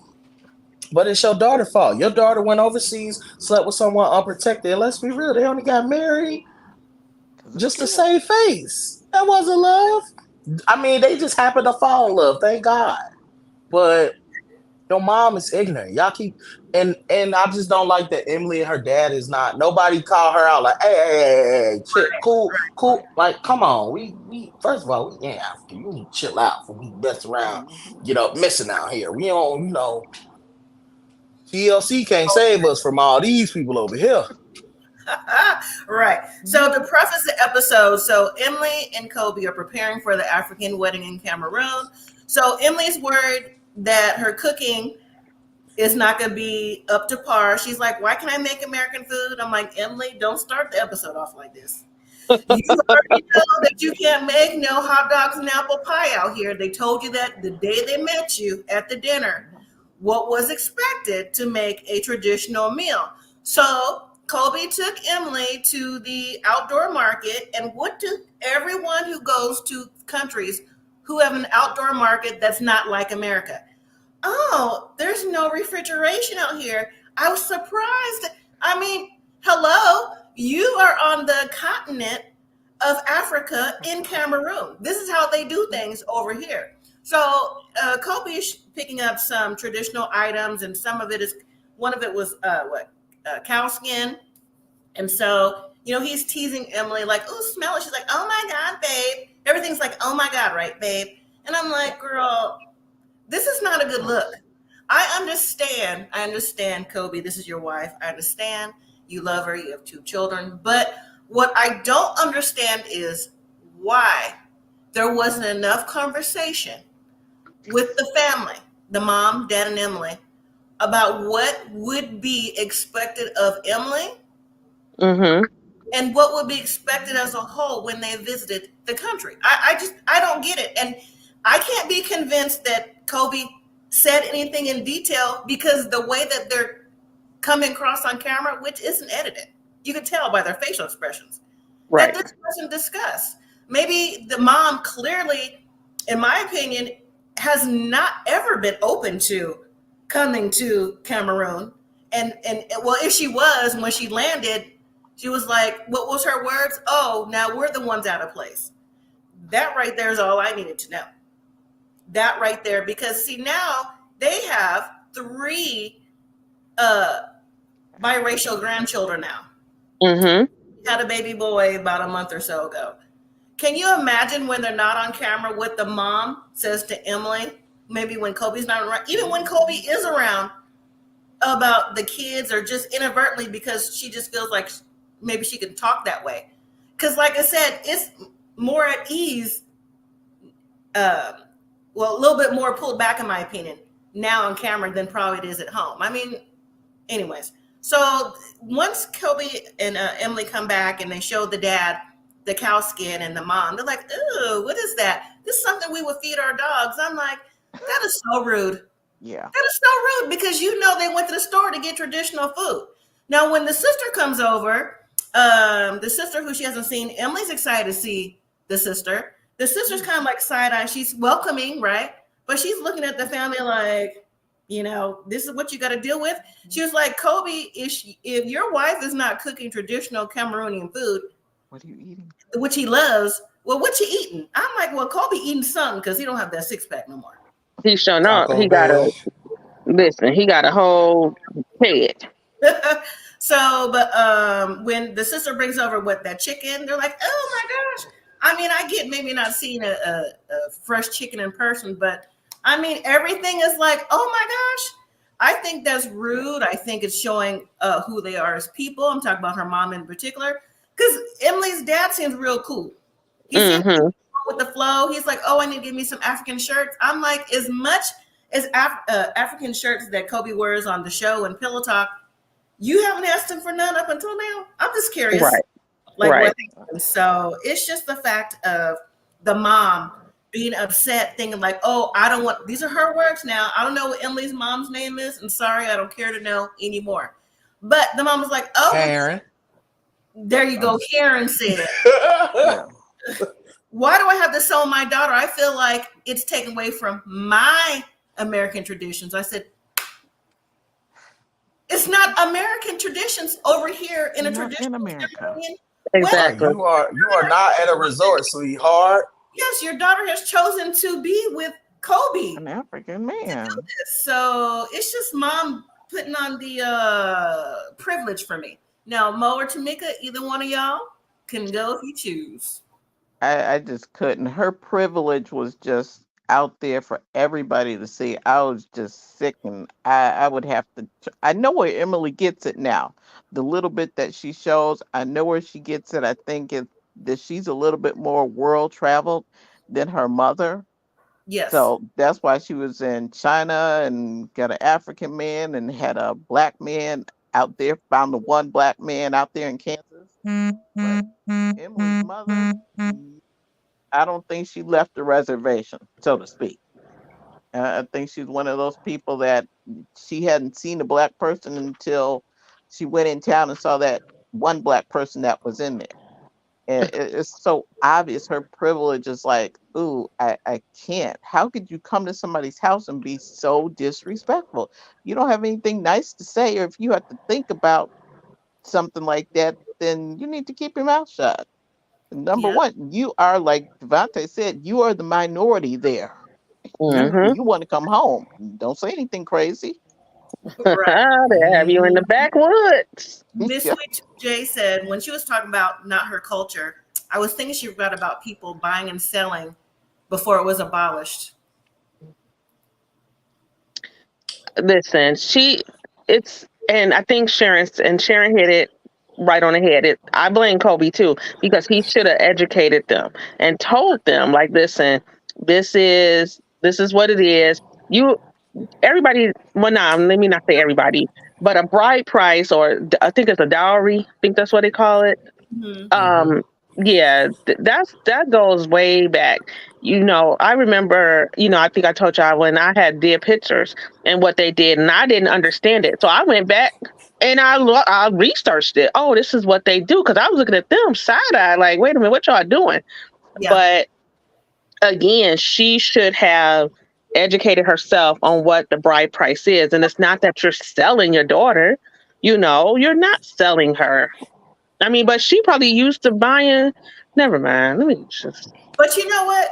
S5: but it's your daughter's fault. Your daughter went overseas, slept with someone unprotected. And let's be real, they only got married just to save face. That wasn't love. I mean, they just happened to fall in love, thank God. But your mom is ignorant. Y'all keep and I just don't like that Emily and her dad is not. Nobody call her out like, hey, chill, cool. Like, come on. We first of all, we ain't African. You need to chill out for we mess around, missing out here. We don't, TLC can't save us from all these people over here.
S2: Right. So to preface the episode, so Emily and Kobe are preparing for the African wedding in Cameroon. So Emily's worried that her cooking is not going to be up to par. She's like, why can I make American food? I'm like, Emily, don't start the episode off like this. You already know that you can't make no hot dogs and apple pie out here. They told you that the day they met you at the dinner, what was expected to make a traditional meal. So Kobe took Emily to the outdoor market, and what do everyone who goes to countries who have an outdoor market that's not like America? Oh, there's no refrigeration out here. I was surprised. I mean, hello, you are on the continent of Africa in Cameroon. This is how they do things over here. So Kobe is picking up some traditional items, and one of it was cow skin. And so, he's teasing Emily like, oh, smell it. She's like, oh my God, babe. Everything's like, oh my God, right, babe? And I'm like, girl, this is not a good look. I understand, Kobe, this is your wife. I understand you love her. You have 2 children. But what I don't understand is why there wasn't enough conversation with the family, the mom, dad, and Emily, about what would be expected of Emily and what would be expected as a whole when they visited the country. I don't get it. And I can't be convinced that Kobe said anything in detail because the way that they're coming across on camera, which isn't edited, you can tell by their facial expressions, right, that this wasn't discussed. Maybe the mom clearly, in my opinion, has not ever been open to coming to Cameroon. And well, if she was, when she landed, she was like, what was her words? Oh, now we're the ones out of place. That right there is all I needed to know. That right there, because see, now they have 3 biracial grandchildren now. Had a baby boy about a month or so ago. Can you imagine when they're not on camera what the mom says to Emily? Maybe when Kobe's not around, even when Kobe is around, about the kids, or just inadvertently because she just feels like maybe she can talk that way. Because like I said, it's more at ease, a little bit more pulled back in my opinion, now on camera than probably it is at home. I mean, anyways. So once Kobe and Emily come back and they show the dad the cow skin and the mom, they're like, ooh, what is that? This is something we would feed our dogs. I'm like, that is so rude. Yeah. That is so rude because they went to the store to get traditional food. Now, when the sister comes over, the sister who she hasn't seen, Emily's excited to see the sister. The sister's kind of like side-eye. She's welcoming, right? But she's looking at the family like, this is what you got to deal with. She was like, Kobe, if your wife is not cooking traditional Cameroonian food, what are you eating? Which he loves, well, what you eating? I'm like, well, Kobe eating something because he don't have that 6-pack no more.
S3: He's showing up.
S5: Taco
S3: He got
S5: Bell.
S3: he got a whole head.
S2: So, but when the sister brings over that chicken, they're like, oh my gosh. I mean, I get maybe not seeing a fresh chicken in person, but I mean, everything is like, oh my gosh. I think that's rude. I think it's showing who they are as people. I'm talking about her mom in particular, because Emily's dad seems real cool. He seems with the flow. He's like, oh, I need to give me some African shirts. I'm like, as much as African shirts that Kobe wears on the show and Pillow Talk, you haven't asked him for none up until now. I'm just curious, what they do. So it's just the fact of the mom being upset, thinking like, oh, I don't want, these are her words now. I don't know what Emily's mom's name is. And sorry, I don't care to know anymore. But the mom was like, oh,
S5: Karen.
S2: There you go. Karen said, why do I have this on my daughter? I feel like it's taken away from my American traditions. I said, it's not American traditions over here in a tradition
S4: in America.
S3: Exactly.
S5: You are not at a resort, sweetheart.
S2: Yes, your daughter has chosen to be with Kobe,
S4: an African man.
S2: So it's just mom putting on the privilege for me. Now, Mo or Tamika, either one of y'all can go if you choose.
S4: I just couldn't. Her privilege was just out there for everybody to see. I was just sick, and I would have to. I know where Emily gets it now. The little bit that she shows, I know where she gets it. I think it's that she's a little bit more world traveled than her mother.
S2: Yes.
S4: So that's why she was in China and got an African man and had a black man out there, found the one black man out there in Kansas. But Emily's mother, I don't think she left the reservation, so to speak. I think she's one of those people that she hadn't seen a black person until she went in town and saw that one black person that was in there. And it's so obvious her privilege is like, ooh, I can't. How could you come to somebody's house and be so disrespectful? You don't have anything nice to say, or if you have to think about something like that, then you need to keep your mouth shut. Number one, you are, like Devontae said, you are the minority there. You want to come home. Don't say anything crazy.
S2: Right.
S3: They have you in the backwoods.
S2: Miss Sweet J said when she was talking about not her culture, I was thinking she forgot about people buying and selling before it was abolished.
S3: Listen, and I think Sharon hit it right on the head. I blame Kobe too, because he should have educated them and told them, like, listen, this is what it is. Everybody, well, let me not say everybody, but a bride price, or I think it's a dowry. I think that's what they call it. Yeah, that goes way back. I remember, I think I told y'all when I did pictures and what they did, and I didn't understand it. So I went back and I researched it. Oh, this is what they do. Cause I was looking at them side-eye, like, wait a minute, what y'all doing? Yeah. But again, she should have educated herself on what the bride price is. And it's not that you're selling your daughter, you're not selling her. I mean, but she probably used to buying. Never mind. Let me just.
S2: But you know what?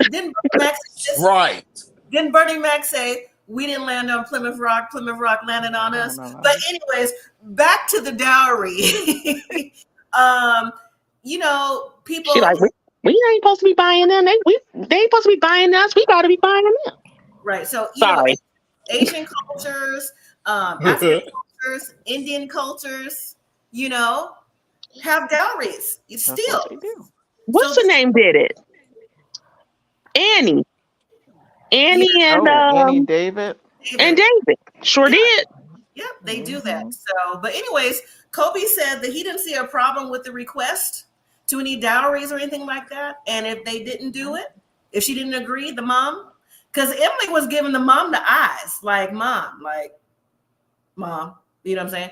S2: Didn't Bernie Mac
S5: right?
S2: Didn't Bernie Mac say we didn't land on Plymouth Rock? Plymouth Rock landed on us. No. But anyways, back to the dowry. People.
S3: She like we ain't supposed to be buying them. They ain't supposed to be buying us. We got to be buying them.
S2: Right. So
S3: sorry.
S2: Asian cultures, African cultures, Indian cultures, have dowries. Still.
S3: What's the name did it? Annie and
S4: Annie and David.
S3: And David sure did.
S2: Yep, they do that. So, but anyways, Kobe said that he didn't see a problem with the request to any dowries or anything like that. And if they didn't do it, if she didn't agree, the mom, because Emily was giving the mom the eyes, like, mom, you know what I'm saying?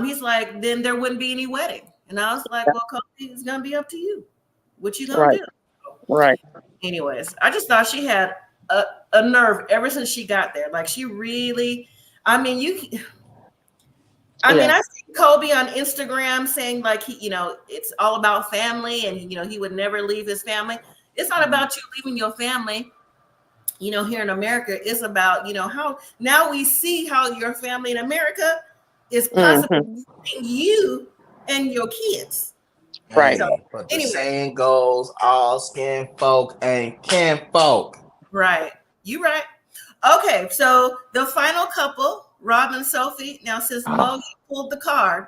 S2: He's like, then there wouldn't be any wedding. And I was like, well, Kobe, it's going to be up to you. What you going to do?
S3: Right.
S2: Anyways, I just thought she had a nerve ever since she got there. Like, she really, I see Kobe on Instagram saying like it's all about family and he would never leave his family. It's not about you leaving your family. Here in America, it's about how now we see how your family in America is possibly you and your kids.
S3: Right.
S5: So, but the saying goes, all skin folk ain't kin folk.
S2: Right. You right. Okay, so the final couple, Rob and Sophie. Now, since Mo pulled the card.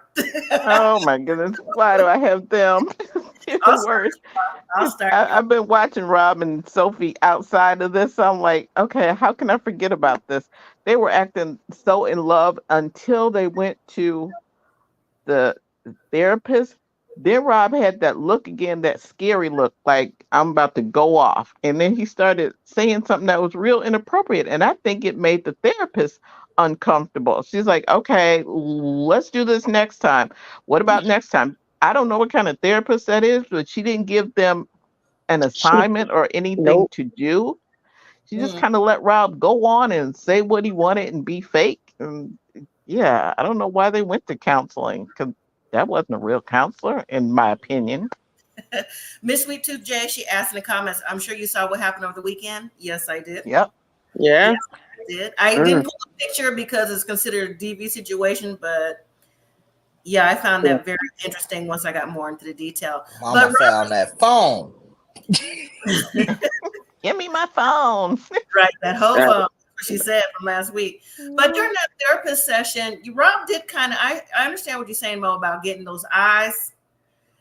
S4: Oh my goodness. Why do I have them?
S2: I'll
S4: worst.
S2: start.
S4: I've been watching Rob and Sophie outside of this. So I'm like, okay, how can I forget about this? They were acting so in love until they went to the therapist. Then Rob had that look again, that scary look, like I'm about to go off. And then he started saying something that was real inappropriate. And I think it made the therapist uncomfortable. She's like, okay, let's do this next time. What about next time? I don't know what kind of therapist that is, but she didn't give them an assignment or anything to do. She just kind of let Rob go on and say what he wanted and be fake. And yeah, I don't know why they went to counseling, because that wasn't a real counselor, in my opinion.
S2: Miss Sweet Tooth J, she asked in the comments, I'm sure you saw what happened over the weekend. Yes, I did.
S4: Yep.
S3: Yeah.
S2: Yes, I did. I didn't pull a picture because it's considered a DV situation, but yeah, I found that very interesting once I got more into the detail.
S5: Mama found that phone.
S2: Give me my phone. Right, that whole phone. She said from last week. But during that therapist session, Rob did kind of, I understand what you're saying, Mo, about getting those eyes.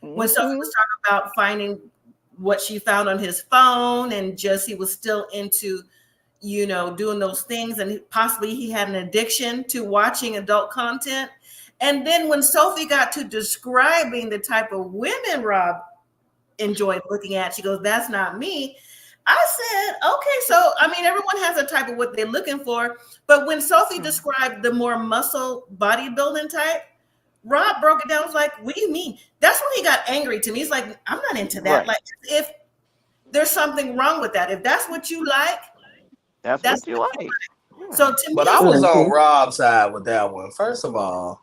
S2: When Sophie was talking about finding what she found on his phone and just he was still into, doing those things, and possibly he had an addiction to watching adult content. And then when Sophie got to describing the type of women Rob enjoyed looking at, she goes, that's not me. I said, okay, so I mean, everyone has a type of what they're looking for. But when Sophie described the more muscle bodybuilding type, Rob broke it down. Was like, what do you mean? That's when he got angry to me. He's like, I'm not into that. Right. Like, if there's something wrong with that, if that's what you like,
S4: that's what you like.
S2: So to me,
S5: but I was on Rob's side with that one. First of all,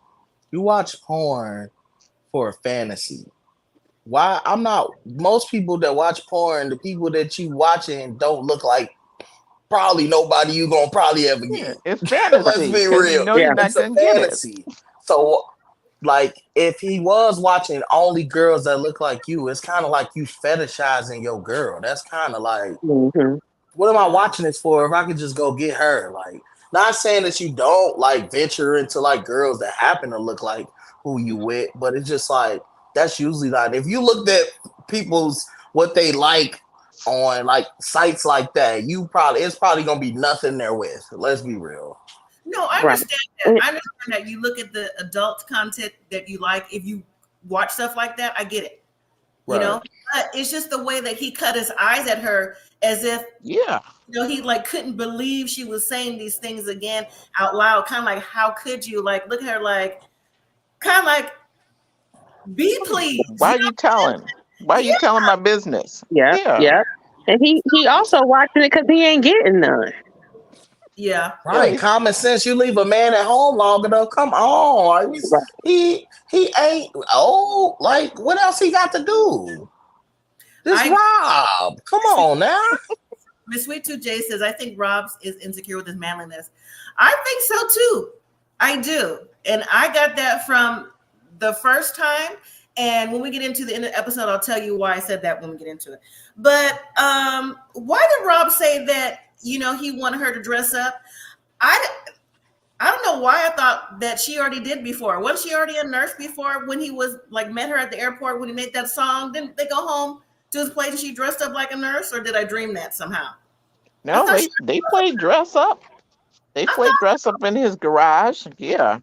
S5: you watch porn for a fantasy. Why? I'm not. Most people that watch porn, the people that you watching don't look like probably nobody you gonna probably ever get.
S4: It's fantasy.
S5: Let's be real.
S4: It's
S5: a fantasy. So, like, if he was watching only girls that look like you, it's kind of like you fetishizing your girl. That's kind of like, what am I watching this for if I could just go get her? Like, not saying that you don't like venture into like girls that happen to look like who you with, but it's just like, that's usually not. If you looked at people's what they like on like sites like that, it's probably gonna be nothing there with. Let's be real.
S2: No, I understand that. I understand that you look at the adult content that you like. If you watch stuff like that, I get it. Right. But it's just the way that he cut his eyes at her as if he like couldn't believe she was saying these things again out loud. Kind of like, how could you? Like, look at her, like, kind of like, be pleased.
S4: Why are you telling? Why are you telling my business?
S3: Yeah. And he also watching it because he ain't getting none.
S2: Yeah.
S5: Right. Common sense. You leave a man at home long enough. Come on. He ain't. Oh, like, what else he got to do? This Rob. Come on now.
S2: Miss Sweet Tooth J says, I think Rob is insecure with his manliness. I think so too. I do. And I got that from the first time. And when we get into the end of the episode, I'll tell you why I said that when we get into it. But why did Rob say that, he wanted her to dress up? I don't know why I thought that she already did before. Wasn't she already a nurse before when he was like met her at the airport when he made that song? Didn't they go home to his place and she dressed up like a nurse, or did I dream that somehow?
S4: No, they played dress up. They played dress up in his garage. Yeah.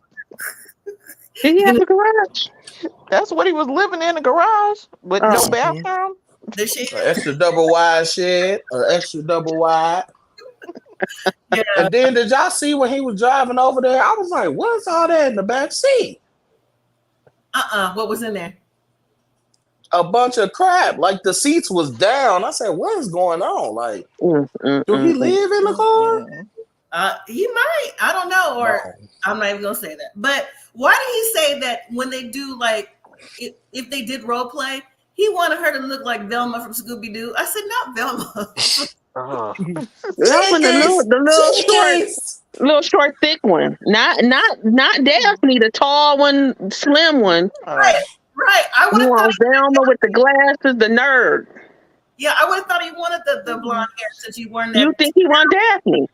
S3: Did he have a garage?
S4: That's what he was living in, a garage with no bathroom.
S5: An extra double wide shed, an extra double wide. Yeah. And then did y'all see when he was driving over there? I was like, what's all that in the back seat?
S2: What was in there?
S5: A bunch of crap. Like the seats was down. I said, what is going on? Like, do he live in the car?
S2: He might. I don't know. Or
S5: No.
S2: I'm not even gonna say that. But why did he say that when they do like if they did role play, he wanted her to look like Velma from Scooby Doo? I said, not Velma.
S3: That one,
S5: Jenkins!
S3: little short, thick one. Not Daphne, the tall one, slim one.
S2: Right. I would
S3: You
S2: have thought
S3: want Velma with the glasses, the nerd.
S2: Yeah, I would have thought he wanted the blonde hair since he wore that.
S3: You think he want Daphne?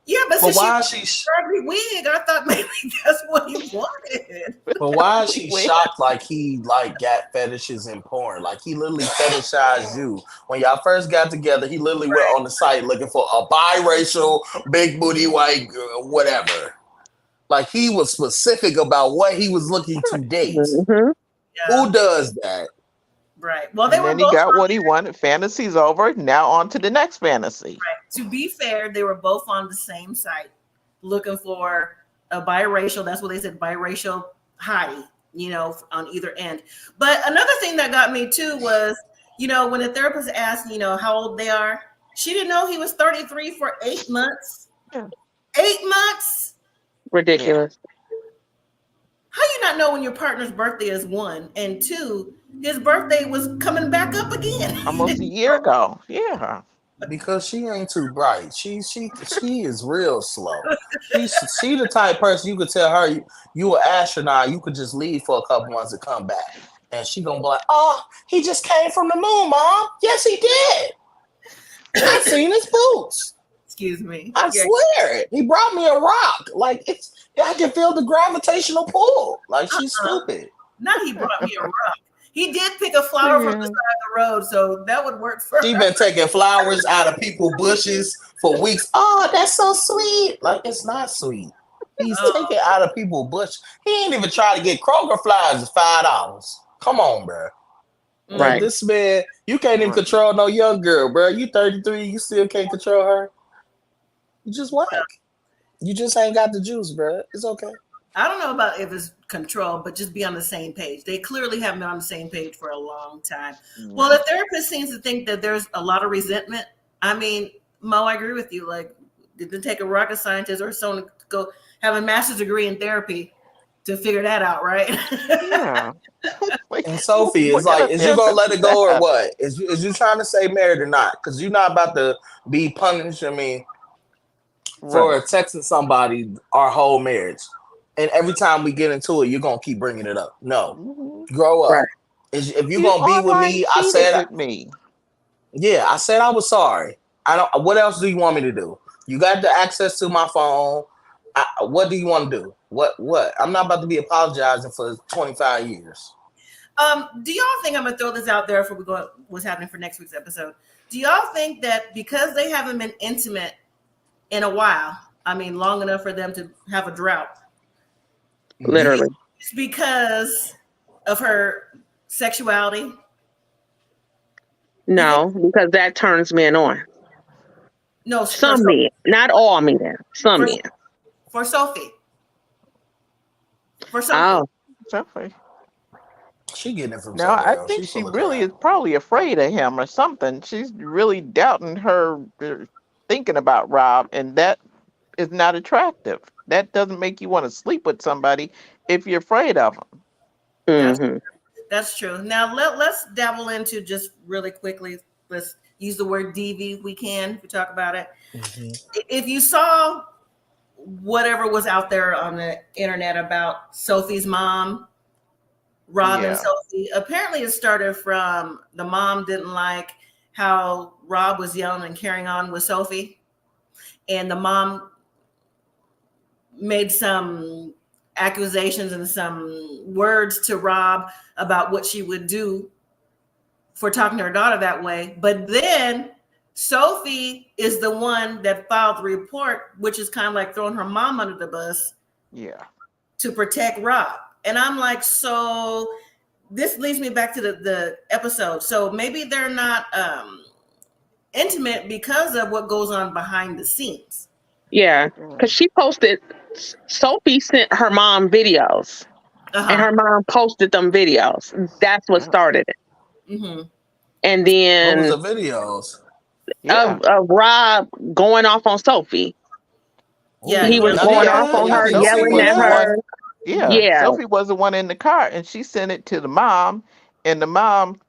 S2: Yeah, but since
S5: why
S2: she ugly wig, I thought maybe that's what he wanted.
S5: But why is she shocked like he like got fetishes in porn? Like he literally fetishized you. When y'all first got together, he literally went on the site looking for a biracial, big booty white girl, whatever. Like he was specific about what he was looking to date.
S3: Mm-hmm.
S2: Yeah.
S5: Who does that?
S2: Right. Well,
S4: then he got what he wanted. Fantasy's over. Now on to the next fantasy.
S2: Right. To be fair, they were both on the same site looking for a biracial. That's what they said, biracial hottie, on either end. But another thing that got me too was, when the therapist asked, how old they are, she didn't know he was 33 for 8 months.
S4: Yeah.
S2: 8 months?
S3: Ridiculous.
S2: How you not know when your partner's birthday is 1 and 2? His birthday was coming back up again.
S4: Almost a year ago. Yeah.
S5: Because she ain't too bright. She is real slow. She the type person you could tell her you an astronaut. You could just leave for a couple months and come back, and she gonna be like, "Oh, he just came from the moon, Mom." Yes, he did. I seen his boots.
S2: Excuse me.
S5: I swear it. He brought me a rock. Like I can feel the gravitational pull. Like she's stupid.
S2: Not he brought me a rock. He did pick a flower from the side of the road, so that would work for her.
S5: She been taking flowers out of people's bushes for weeks. Oh, that's so sweet. Like, it's not sweet. He's taking out of people's bush. He ain't even try to get Kroger flowers at $5. Come on, bro.
S3: Right.
S5: Like, this man, you can't even control no young girl, bro. You 33, you still can't control her. You just whack. You just ain't got the juice, bro. It's okay.
S2: I don't know about if it's control, but just be on the same page. They clearly haven't been on the same page for a long time. Mm-hmm. Well, the therapist seems to think that there's a lot of resentment. I mean, Mo, I agree with you. Like, it didn't take a rocket scientist or someone to go have a master's degree in therapy to figure that out, right?
S4: Yeah.
S5: And Sophie is like, is you gonna let it go or what? Is you trying to say married or not? Because you're not about to be punished. I mean, for texting somebody our whole marriage. And every time we get into it, you're gonna keep bringing it up. No, grow up. Right. If you're gonna be with me, I said
S4: me.
S5: Yeah, I said I was sorry. I don't. What else do you want me to do? You got the access to my phone. What do you want to do? What? I'm not about to be apologizing for 25 years.
S2: Do y'all think, I'm gonna throw this out there before we go what's happening for next week's episode? Do y'all think that because they haven't been intimate in a while, I mean, long enough for them to have a drought?
S3: Literally.
S2: It's because of her sexuality?
S3: No, because that turns men on.
S2: No,
S3: some men, not all men. Some men.
S2: For Sophie.
S3: Oh,
S4: Sophie.
S5: She getting it from
S4: no, I think she really is probably afraid of him or something. She's really doubting her thinking about Rob, and that is not attractive. That doesn't make you want to sleep with somebody if you're afraid of them.
S3: Mm-hmm.
S2: That's true. Now let's dabble into just really quickly. Let's use the word DV if we can. If we talk about it. Mm-hmm. If you saw whatever was out there on the internet about Sophie's mom, Rob and Sophie, apparently it started from the mom didn't like how Rob was yelling and carrying on with Sophie, and the mom made some accusations and some words to Rob about what she would do for talking to her daughter that way. But then Sophie is the one that filed the report, which is kind of like throwing her mom under the bus.
S4: Yeah.
S2: To protect Rob. And I'm like, so this leads me back to the episode. So maybe they're not intimate because of what goes on behind the scenes.
S3: Yeah, because she posted, Sophie sent her mom videos, and her mom posted them videos. That's what started it.
S2: Mm-hmm.
S3: And then
S5: what was the videos?
S3: of Rob going off on Sophie.
S2: Yeah,
S3: he was going off on her, yelling at her.
S4: Yeah, Sophie was the one in the car, and she sent it to the mom, and the mom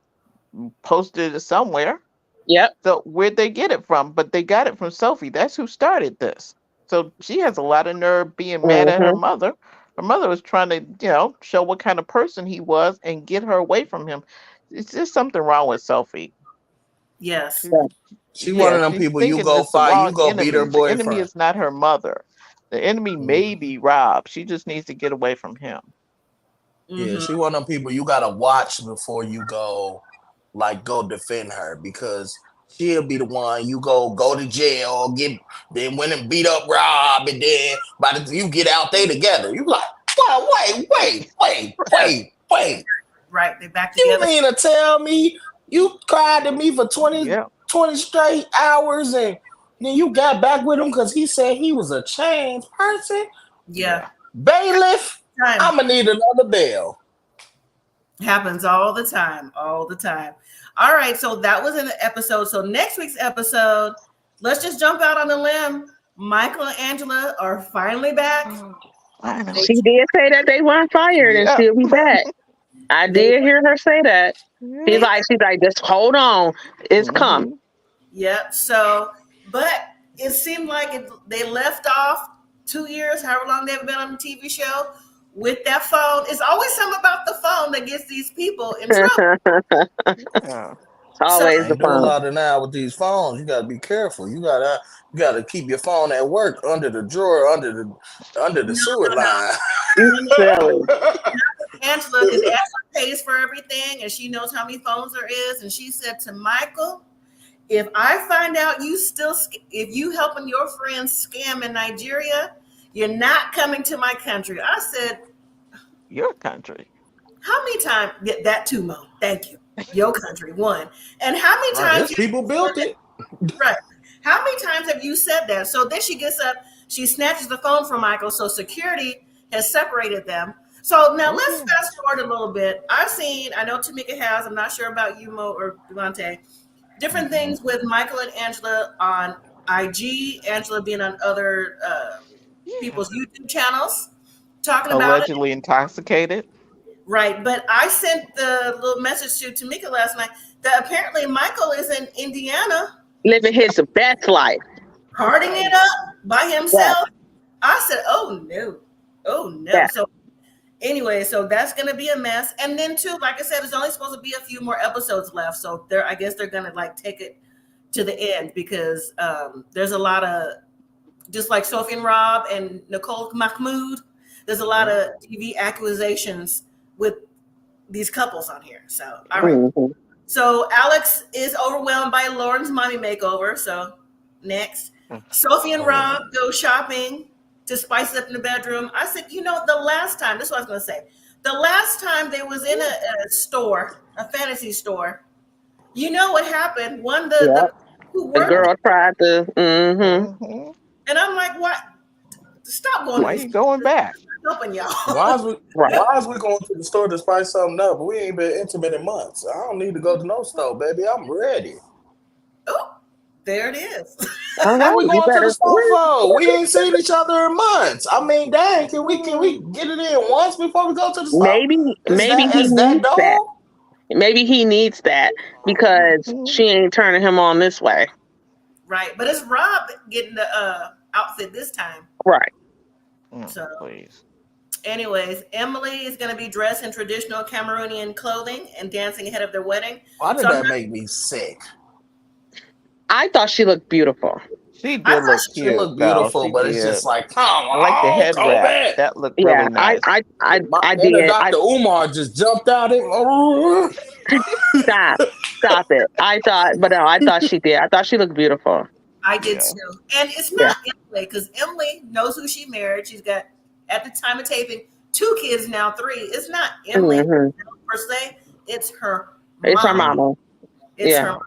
S4: posted it somewhere.
S3: Yep.
S4: So where'd they get it from? But they got it from Sophie. That's who started this. So she has a lot of nerve being mad at her mother. Her mother was trying to, show what kind of person he was and get her away from him. It's just something wrong with Sophie.
S2: Yes.
S5: She one of them people you go fight, you go beat her boyfriend.
S4: The enemy is not her mother. The enemy may be Rob. She just needs to get away from him.
S5: Yeah, she one of them people you gotta watch before you go defend her, because she'll be the one you go to jail, then went and beat up Rob, and then by the time you get out there together, you like, well, wait.
S2: Right, they back together.
S5: You mean to tell me you cried to me for 20 straight hours and then you got back with him because he said he was a changed person?
S2: Yeah.
S5: Bailiff, I'm going to need another bail.
S2: Happens all the time. All right, so that was an episode. So next week's episode, let's just jump out on the limb. Michael and Angela are finally back.
S3: She did say that they weren't fired and she'll be back. I did hear her say that. She's like, just hold on. It's coming.
S2: Yep. So, but it seemed like they left off 2 years, however long they've been on the TV show, with that phone. It's always something about the phone that gets these people in trouble.
S3: It's always the phone.
S5: A lot of now with these phones, you gotta be careful. You gotta keep your phone at work, under the drawer, under the sewer line.
S2: Angela, because Angela pays for everything and she knows how many phones there is, and she said to Michael, if I find out if you helping your friends scam in Nigeria, you're not coming to my country. I said,
S4: your country?
S2: How many times? That too, Mo. Thank you. Your country, one. And how many times?
S5: People built it.
S2: Right. How many times have you said that? So then she gets up, she snatches the phone from Michael. So security has separated them. So now let's fast forward a little bit. I know Tamika has, I'm not sure about you, Mo or Devontae, different things with Michael and Angela on IG, Angela being on other people's YouTube channels, talking about
S4: allegedly intoxicated.
S2: Right, but I sent the little message to Tamika last night that apparently Michael is in Indiana,
S3: living his best life,
S2: partying it up by himself. Yeah. I said, "Oh no." Yeah. So anyway, so that's gonna be a mess. And then too, like I said, there's only supposed to be a few more episodes left, so I guess they're gonna take it to the end, because there's a lot of, just like Sophie and Rob and Nicole and Mahmoud, there's a lot of TV accusations with these couples on here. So, all right. So Alex is overwhelmed by Lauren's mommy makeover. So next, Sophie and Rob go shopping to spice up in the bedroom. I said, the last time, this is what I was going to say. The last time they was in a store, a fantasy store, you know what happened? The
S3: girl tried to,
S2: and I'm like, what? Stop going.
S4: Why are you going back?
S2: Helping y'all.
S5: Why is we going to the store to spice something up? We ain't been intimate in months. I don't need to go to no store, baby. I'm ready.
S2: Oh, there it is.
S5: How we going to the store for? We ain't seen each other in months. I mean, dang, can we get it in once before we go to the store?
S3: Maybe he needs that. Maybe he needs that because she ain't turning him on this way.
S2: Right, but it's Rob getting the outfit this time.
S3: Right.
S2: So,
S4: please.
S2: Anyways, Emily is going to be dressed in traditional Cameroonian clothing and dancing ahead of their wedding.
S5: Why did that make me sick?
S3: I thought she looked beautiful.
S4: She did look cute.
S5: She looked beautiful, but it's just like, come on.
S4: I like the head wrap. That looked really nice.
S3: I did.
S5: Dr. Umar just jumped out it.
S3: Stop it. I thought she did. I thought she looked beautiful.
S2: I did too. And it's not Emily, because Emily knows who she married. She's got, at the time of taping, 2 kids now, 3. It's not Emily per se. It's her mom.
S3: It's her mama.
S2: It's her mama.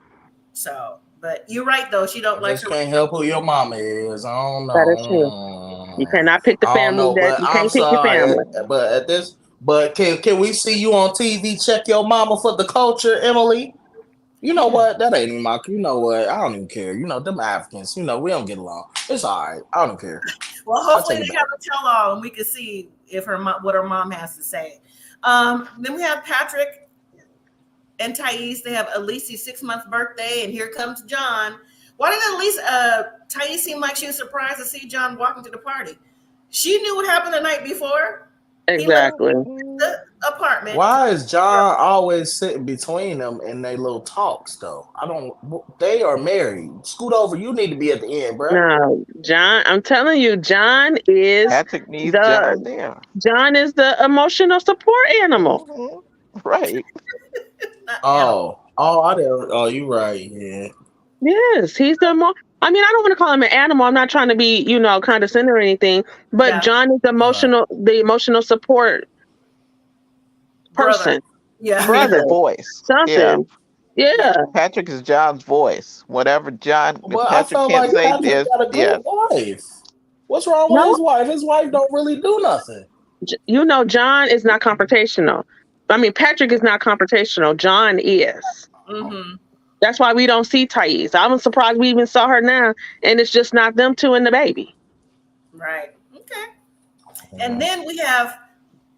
S2: So, but you're right, though. She don't like her.
S5: Can't help who your mama is. I don't know.
S3: That is true. You cannot pick the family. You can't pick your family.
S5: But at this, can we see you on TV? Check your mama for the culture, Emily. You know what? That ain't even my. You know what? I don't even care. You know them Africans. You know we don't get along. It's all right. I don't care.
S2: Well, hopefully they have a tell-all, and we can see if what her mom has to say. Then we have Patrick and Thais. They have Alici's 6-month birthday, and here comes John. Why did Thais seem like she was surprised to see John walking to the party? She knew what happened the night before.
S3: Exactly.
S2: The apartment.
S5: Why is John always sitting between them in their little talks though? I don't. They are married. Scoot over. You need to be at the end, bro.
S3: No, John. I'm telling you, John is
S4: Patrick needs John there.
S3: John is the emotional support animal.
S4: Mm-hmm. Right.
S5: I didn't. Oh, you right. Yeah.
S3: Yes, he's the more. I mean, I don't want to call him an animal. I'm not trying to be, condescending or anything. But John is the emotional support person.
S2: Brother.
S4: The voice.
S3: Something. Yeah.
S4: Patrick is John's voice. Whatever John.
S5: Well, Patrick can't say. Patrick got a good wife. What's wrong with his wife? His wife don't really do nothing.
S3: John is not confrontational. I mean, Patrick is not confrontational. John is.
S2: Mm-hmm.
S3: That's why we don't see Thais. I'm surprised we even saw her now, and it's just not them two and the baby.
S2: Right. Okay. And then we have,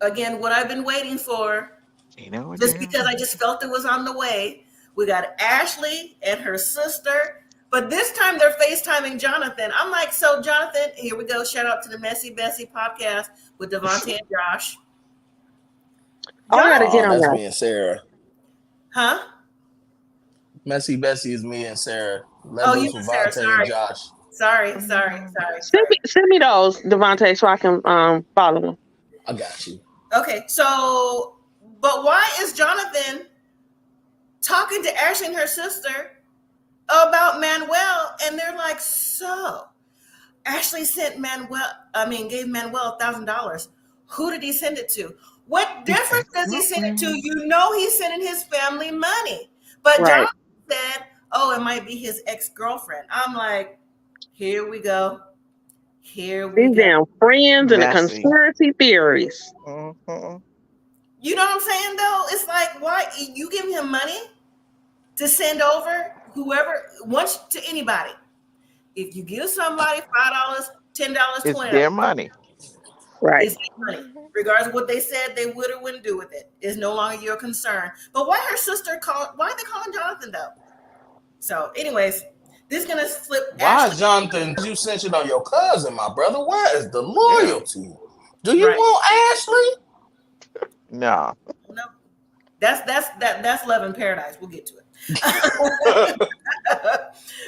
S2: again, what I've been waiting for, just because I just felt it was on the way. We got Ashley and her sister, but this time they're FaceTiming Jonathan. I'm like, so Jonathan, here we go. Shout out to the Messy Bessie podcast with Devontae and Josh.
S3: I gotta get on
S5: that's
S3: that.
S5: me and Sarah.
S2: Huh?
S5: Messy Bessie is me and Sarah.
S2: You and Sarah. Sorry.
S5: And Josh.
S2: Sorry.
S3: Send me those, Devontae, so I can follow them.
S5: I got you.
S2: Okay, so, but why is Jonathan talking to Ashley and her sister about Manuel? And they're like, so Ashley gave Manuel $1,000. Who did he send it to? What difference does he send it to? He's sending his family money. But Jonathan said, it might be his ex-girlfriend. I'm like, here we go. These
S3: damn friends and the conspiracy theories.
S4: Mm-hmm.
S2: You know what I'm saying, though? It's like, why? You give him money to send over whoever wants to anybody. If you give somebody $5, $10, $20,
S4: it's their money.
S3: Right.
S2: It's their money. Regardless of what they said they would or wouldn't do with it. It's no longer your concern. But why her sister why are they calling Jonathan, though? So, anyways, this is going to flip.
S5: Why, Jonathan? You sent it on your cousin, my brother. Where is the loyalty? Do you want Ashley?
S4: No.
S2: That's love in paradise. We'll get to it.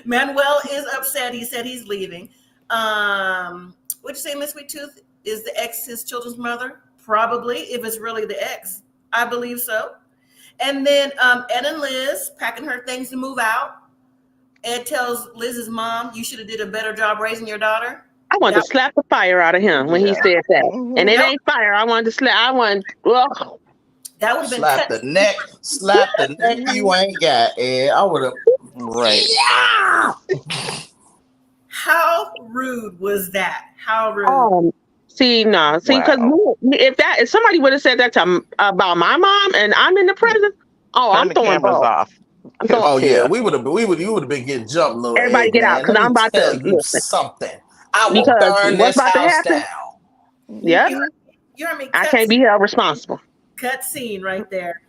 S2: Manuel is upset. He said he's leaving. What'd you say, Miss Sweet Tooth? Is the ex his children's mother? Probably, if it's really the ex. I believe so. And then Ed and Liz packing her things to move out. Ed tells Liz's mom, you should have did a better job raising your daughter.
S3: I wanted to slap the fire out of him when he said that. And it ain't fire. I wanted to slap.
S2: That would have been
S5: slap the neck you ain't got, Ed. I would have.
S4: Right.
S5: Yeah.
S2: How rude was that? How rude?
S3: Because if somebody would have said that about my mom and I'm in the presence, I'm throwing balls
S4: off.
S5: We would have been getting jumped, little.
S3: Everybody get out because I'm about to
S5: tell you something. I will burn this house down.
S3: Yep.
S2: You heard me.
S3: I can't be held responsible.
S2: Cut scene right there.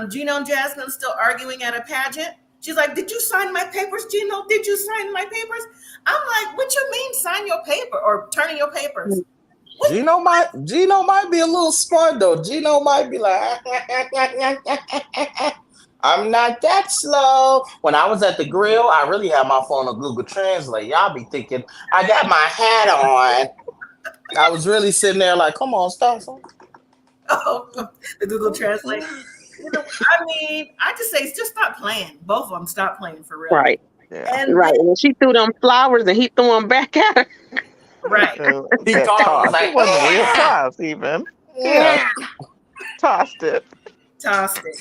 S2: Gino and Jasmine still arguing at a pageant. She's like, did you sign my papers, Gino? Did you sign my papers? I'm like, what you mean sign your paper or turning your papers?
S5: Gino might be a little smart though. Gino might be like, I'm not that slow. When I was at the grill, I really had my phone on Google Translate. Y'all be thinking I got my hat on. I was really sitting there like, come on, stop.
S2: Oh, the Google Translate. I mean, I just say just stop playing. Both of them stop playing for real.
S3: Right.
S4: Yeah.
S2: And
S3: when she threw them flowers and he threw them back at her.
S2: Right.
S5: He tossed.
S4: It wasn't real toss even. Yeah. Tossed it.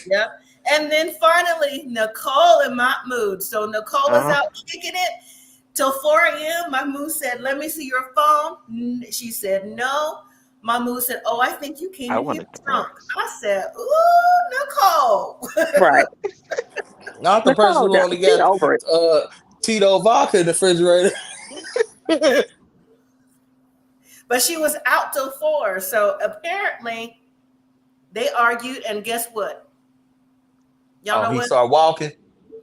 S2: Yep. And then finally, Nicole and Mahmoud. So Nicole was out kicking it till 4 a.m. Mahmoud said, let me see your phone. She said, no. Mahmoud said, I think you came in here drunk. I said, ooh, Nicole.
S3: Right.
S5: Not the person
S3: Nicole,
S5: who only
S3: get
S5: got
S3: over it.
S5: Tito vodka in the refrigerator.
S2: But she was out till 4. So apparently they argued, and guess what? Y'all know
S5: He
S2: what?
S5: started walking.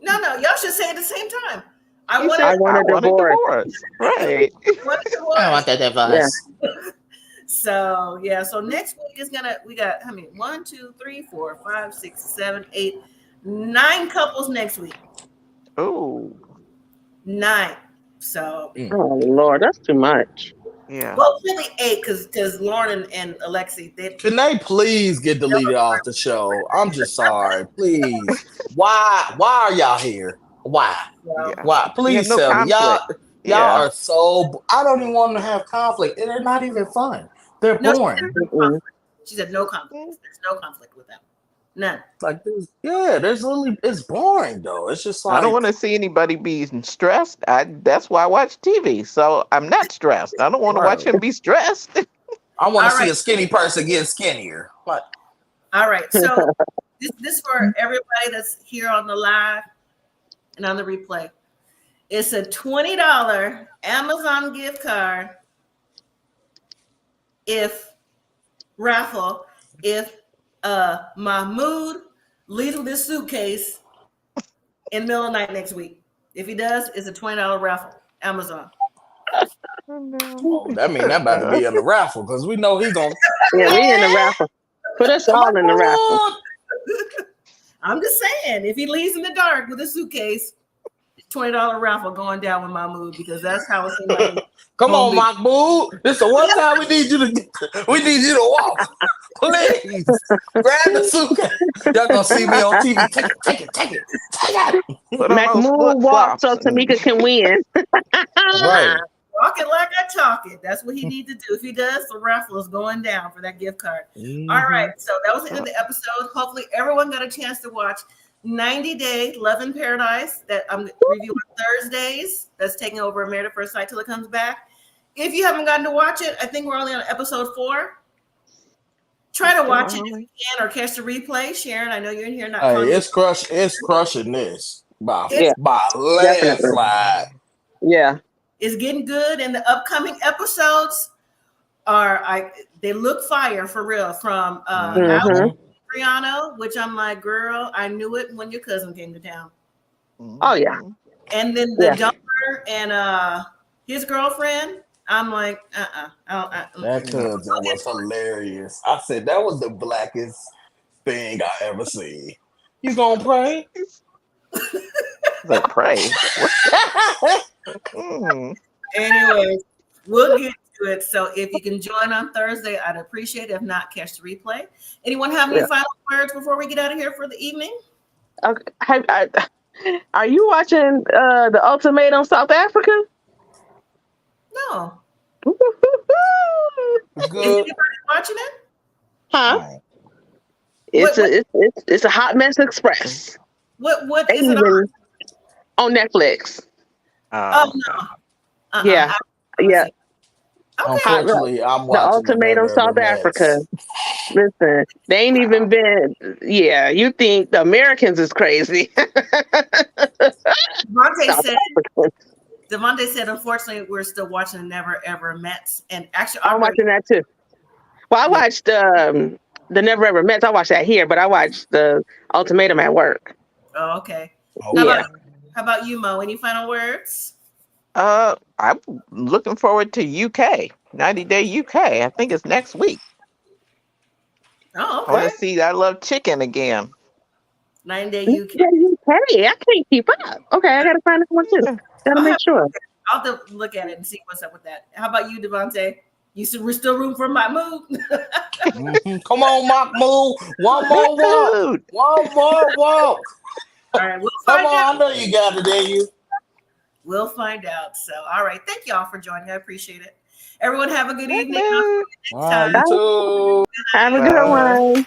S2: No, y'all should say it at the same time. I
S3: He said, I want a divorce.
S4: Right.
S5: I want that divorce.
S3: Yeah.
S2: So yeah, so next week is we got how many? 1, 2, 3, 4, 5, 6, 7, 8, 9 couples next week.
S4: Oh.
S2: 9. So
S3: Oh Lord, that's too much.
S4: Yeah.
S2: well, really 8 because Loren and Alexi,
S5: Can they please get deleted off the show? I'm just sorry. Please. Why are y'all here? Why?
S2: well,
S4: Yeah.
S5: Why? Please
S4: no
S5: tell me. Y'all
S4: conflict.
S5: are so I don't even want to have conflict. And they're not even fun. They're
S2: no,
S5: boring.
S2: she said no conflict. There's no conflict with them. None.
S5: Like this, there's literally it's boring though. It's just like
S4: I don't want to see anybody be stressed. That's why I watch TV. So I'm not stressed. I don't want to watch him be stressed.
S5: I want to see a skinny person get skinnier. What?
S2: All right. So this for everybody that's here on the live and on the replay. It's a $20 Amazon gift card if Mahmoud leaves with his suitcase in the middle of the night next week. If he does, it's a $20 raffle. Amazon.
S5: Oh, that means that about to be in the raffle because we know he's gonna.
S3: Yeah, we in the raffle. Put us all in the raffle.
S2: I'm just saying, if he leaves in the dark with a suitcase, $20 raffle going down with Mahmoud because that's how it's like.
S5: Come on, Mahmoud. This is the one time we need you to walk. Please grab the suitcase. Y'all gonna see me on TV. Take it.
S3: Mahmoud walk so Tamika can win.
S5: Right.
S2: Walk it like I talk it. That's what he needs to do. If he does, the raffle is going down for that gift card.
S5: Mm-hmm.
S2: All right. So that was the end of the episode. Hopefully everyone got a chance to watch 90 Day Love in Paradise that I'm reviewing Thursdays. That's taking over Married at First Sight till it comes back. If you haven't gotten to watch it, I think we're only on episode 4. Try to watch it if you can or catch the replay. Sharon, I know you're in here.
S5: It's crushing this by landslide.
S3: Yeah.
S2: It's getting good, and the upcoming episodes they look fire for real. From Brianna, which I'm like, girl, I knew it when your cousin came to town.
S3: Oh yeah.
S2: And then the Jumper and his girlfriend, I'm like,
S5: That cousin was hilarious. I said that was the blackest thing I ever seen. You gonna pray?
S4: Like pray.
S2: Anyway, we'll get to it. So if you can join on Thursday, I'd appreciate it. If not, catch the replay. Anyone have any final words before we get out of here for the evening?
S3: Okay. Are you watching The Ultimatum South Africa?
S2: No.
S5: Good.
S2: Is anybody watching it?
S3: Huh? It's a Hot Mess Express.
S2: What is it
S3: on Netflix?
S2: Oh no.
S3: Yeah. Okay.
S5: Unfortunately, I'm
S3: The
S5: watching
S3: Ultimatum South Africa. Listen, they ain't even been. Yeah, you think the Americans is crazy?
S2: Devontae said, unfortunately, we're still watching the Never Ever Mets, and actually,
S3: I'm watching that too. Well, I watched the Never Ever Mets. I watched that here, but I watched the Ultimatum at work.
S2: Oh, okay.
S3: Yeah.
S2: How about you, Mo? Any final words?
S4: I'm looking forward to UK 90 Day UK. I think it's next week.
S2: Oh, okay.
S4: I want to see I Love Chicken again.
S2: 90 Day UK.
S3: I can't keep up. Okay, I gotta find this one too. Gotta make sure.
S2: I'll have to look at it and see what's up with that. How about you, Devontae? We're still room for Mahmoud.
S5: Come on, Mahmoud. One more walk. One more walk.
S2: All right, we'll find out.
S5: I know you got it, there you.
S2: We'll find out. So, all right. Thank y'all for joining. I appreciate it. Everyone have a good evening.
S5: You too.
S3: Have a good one.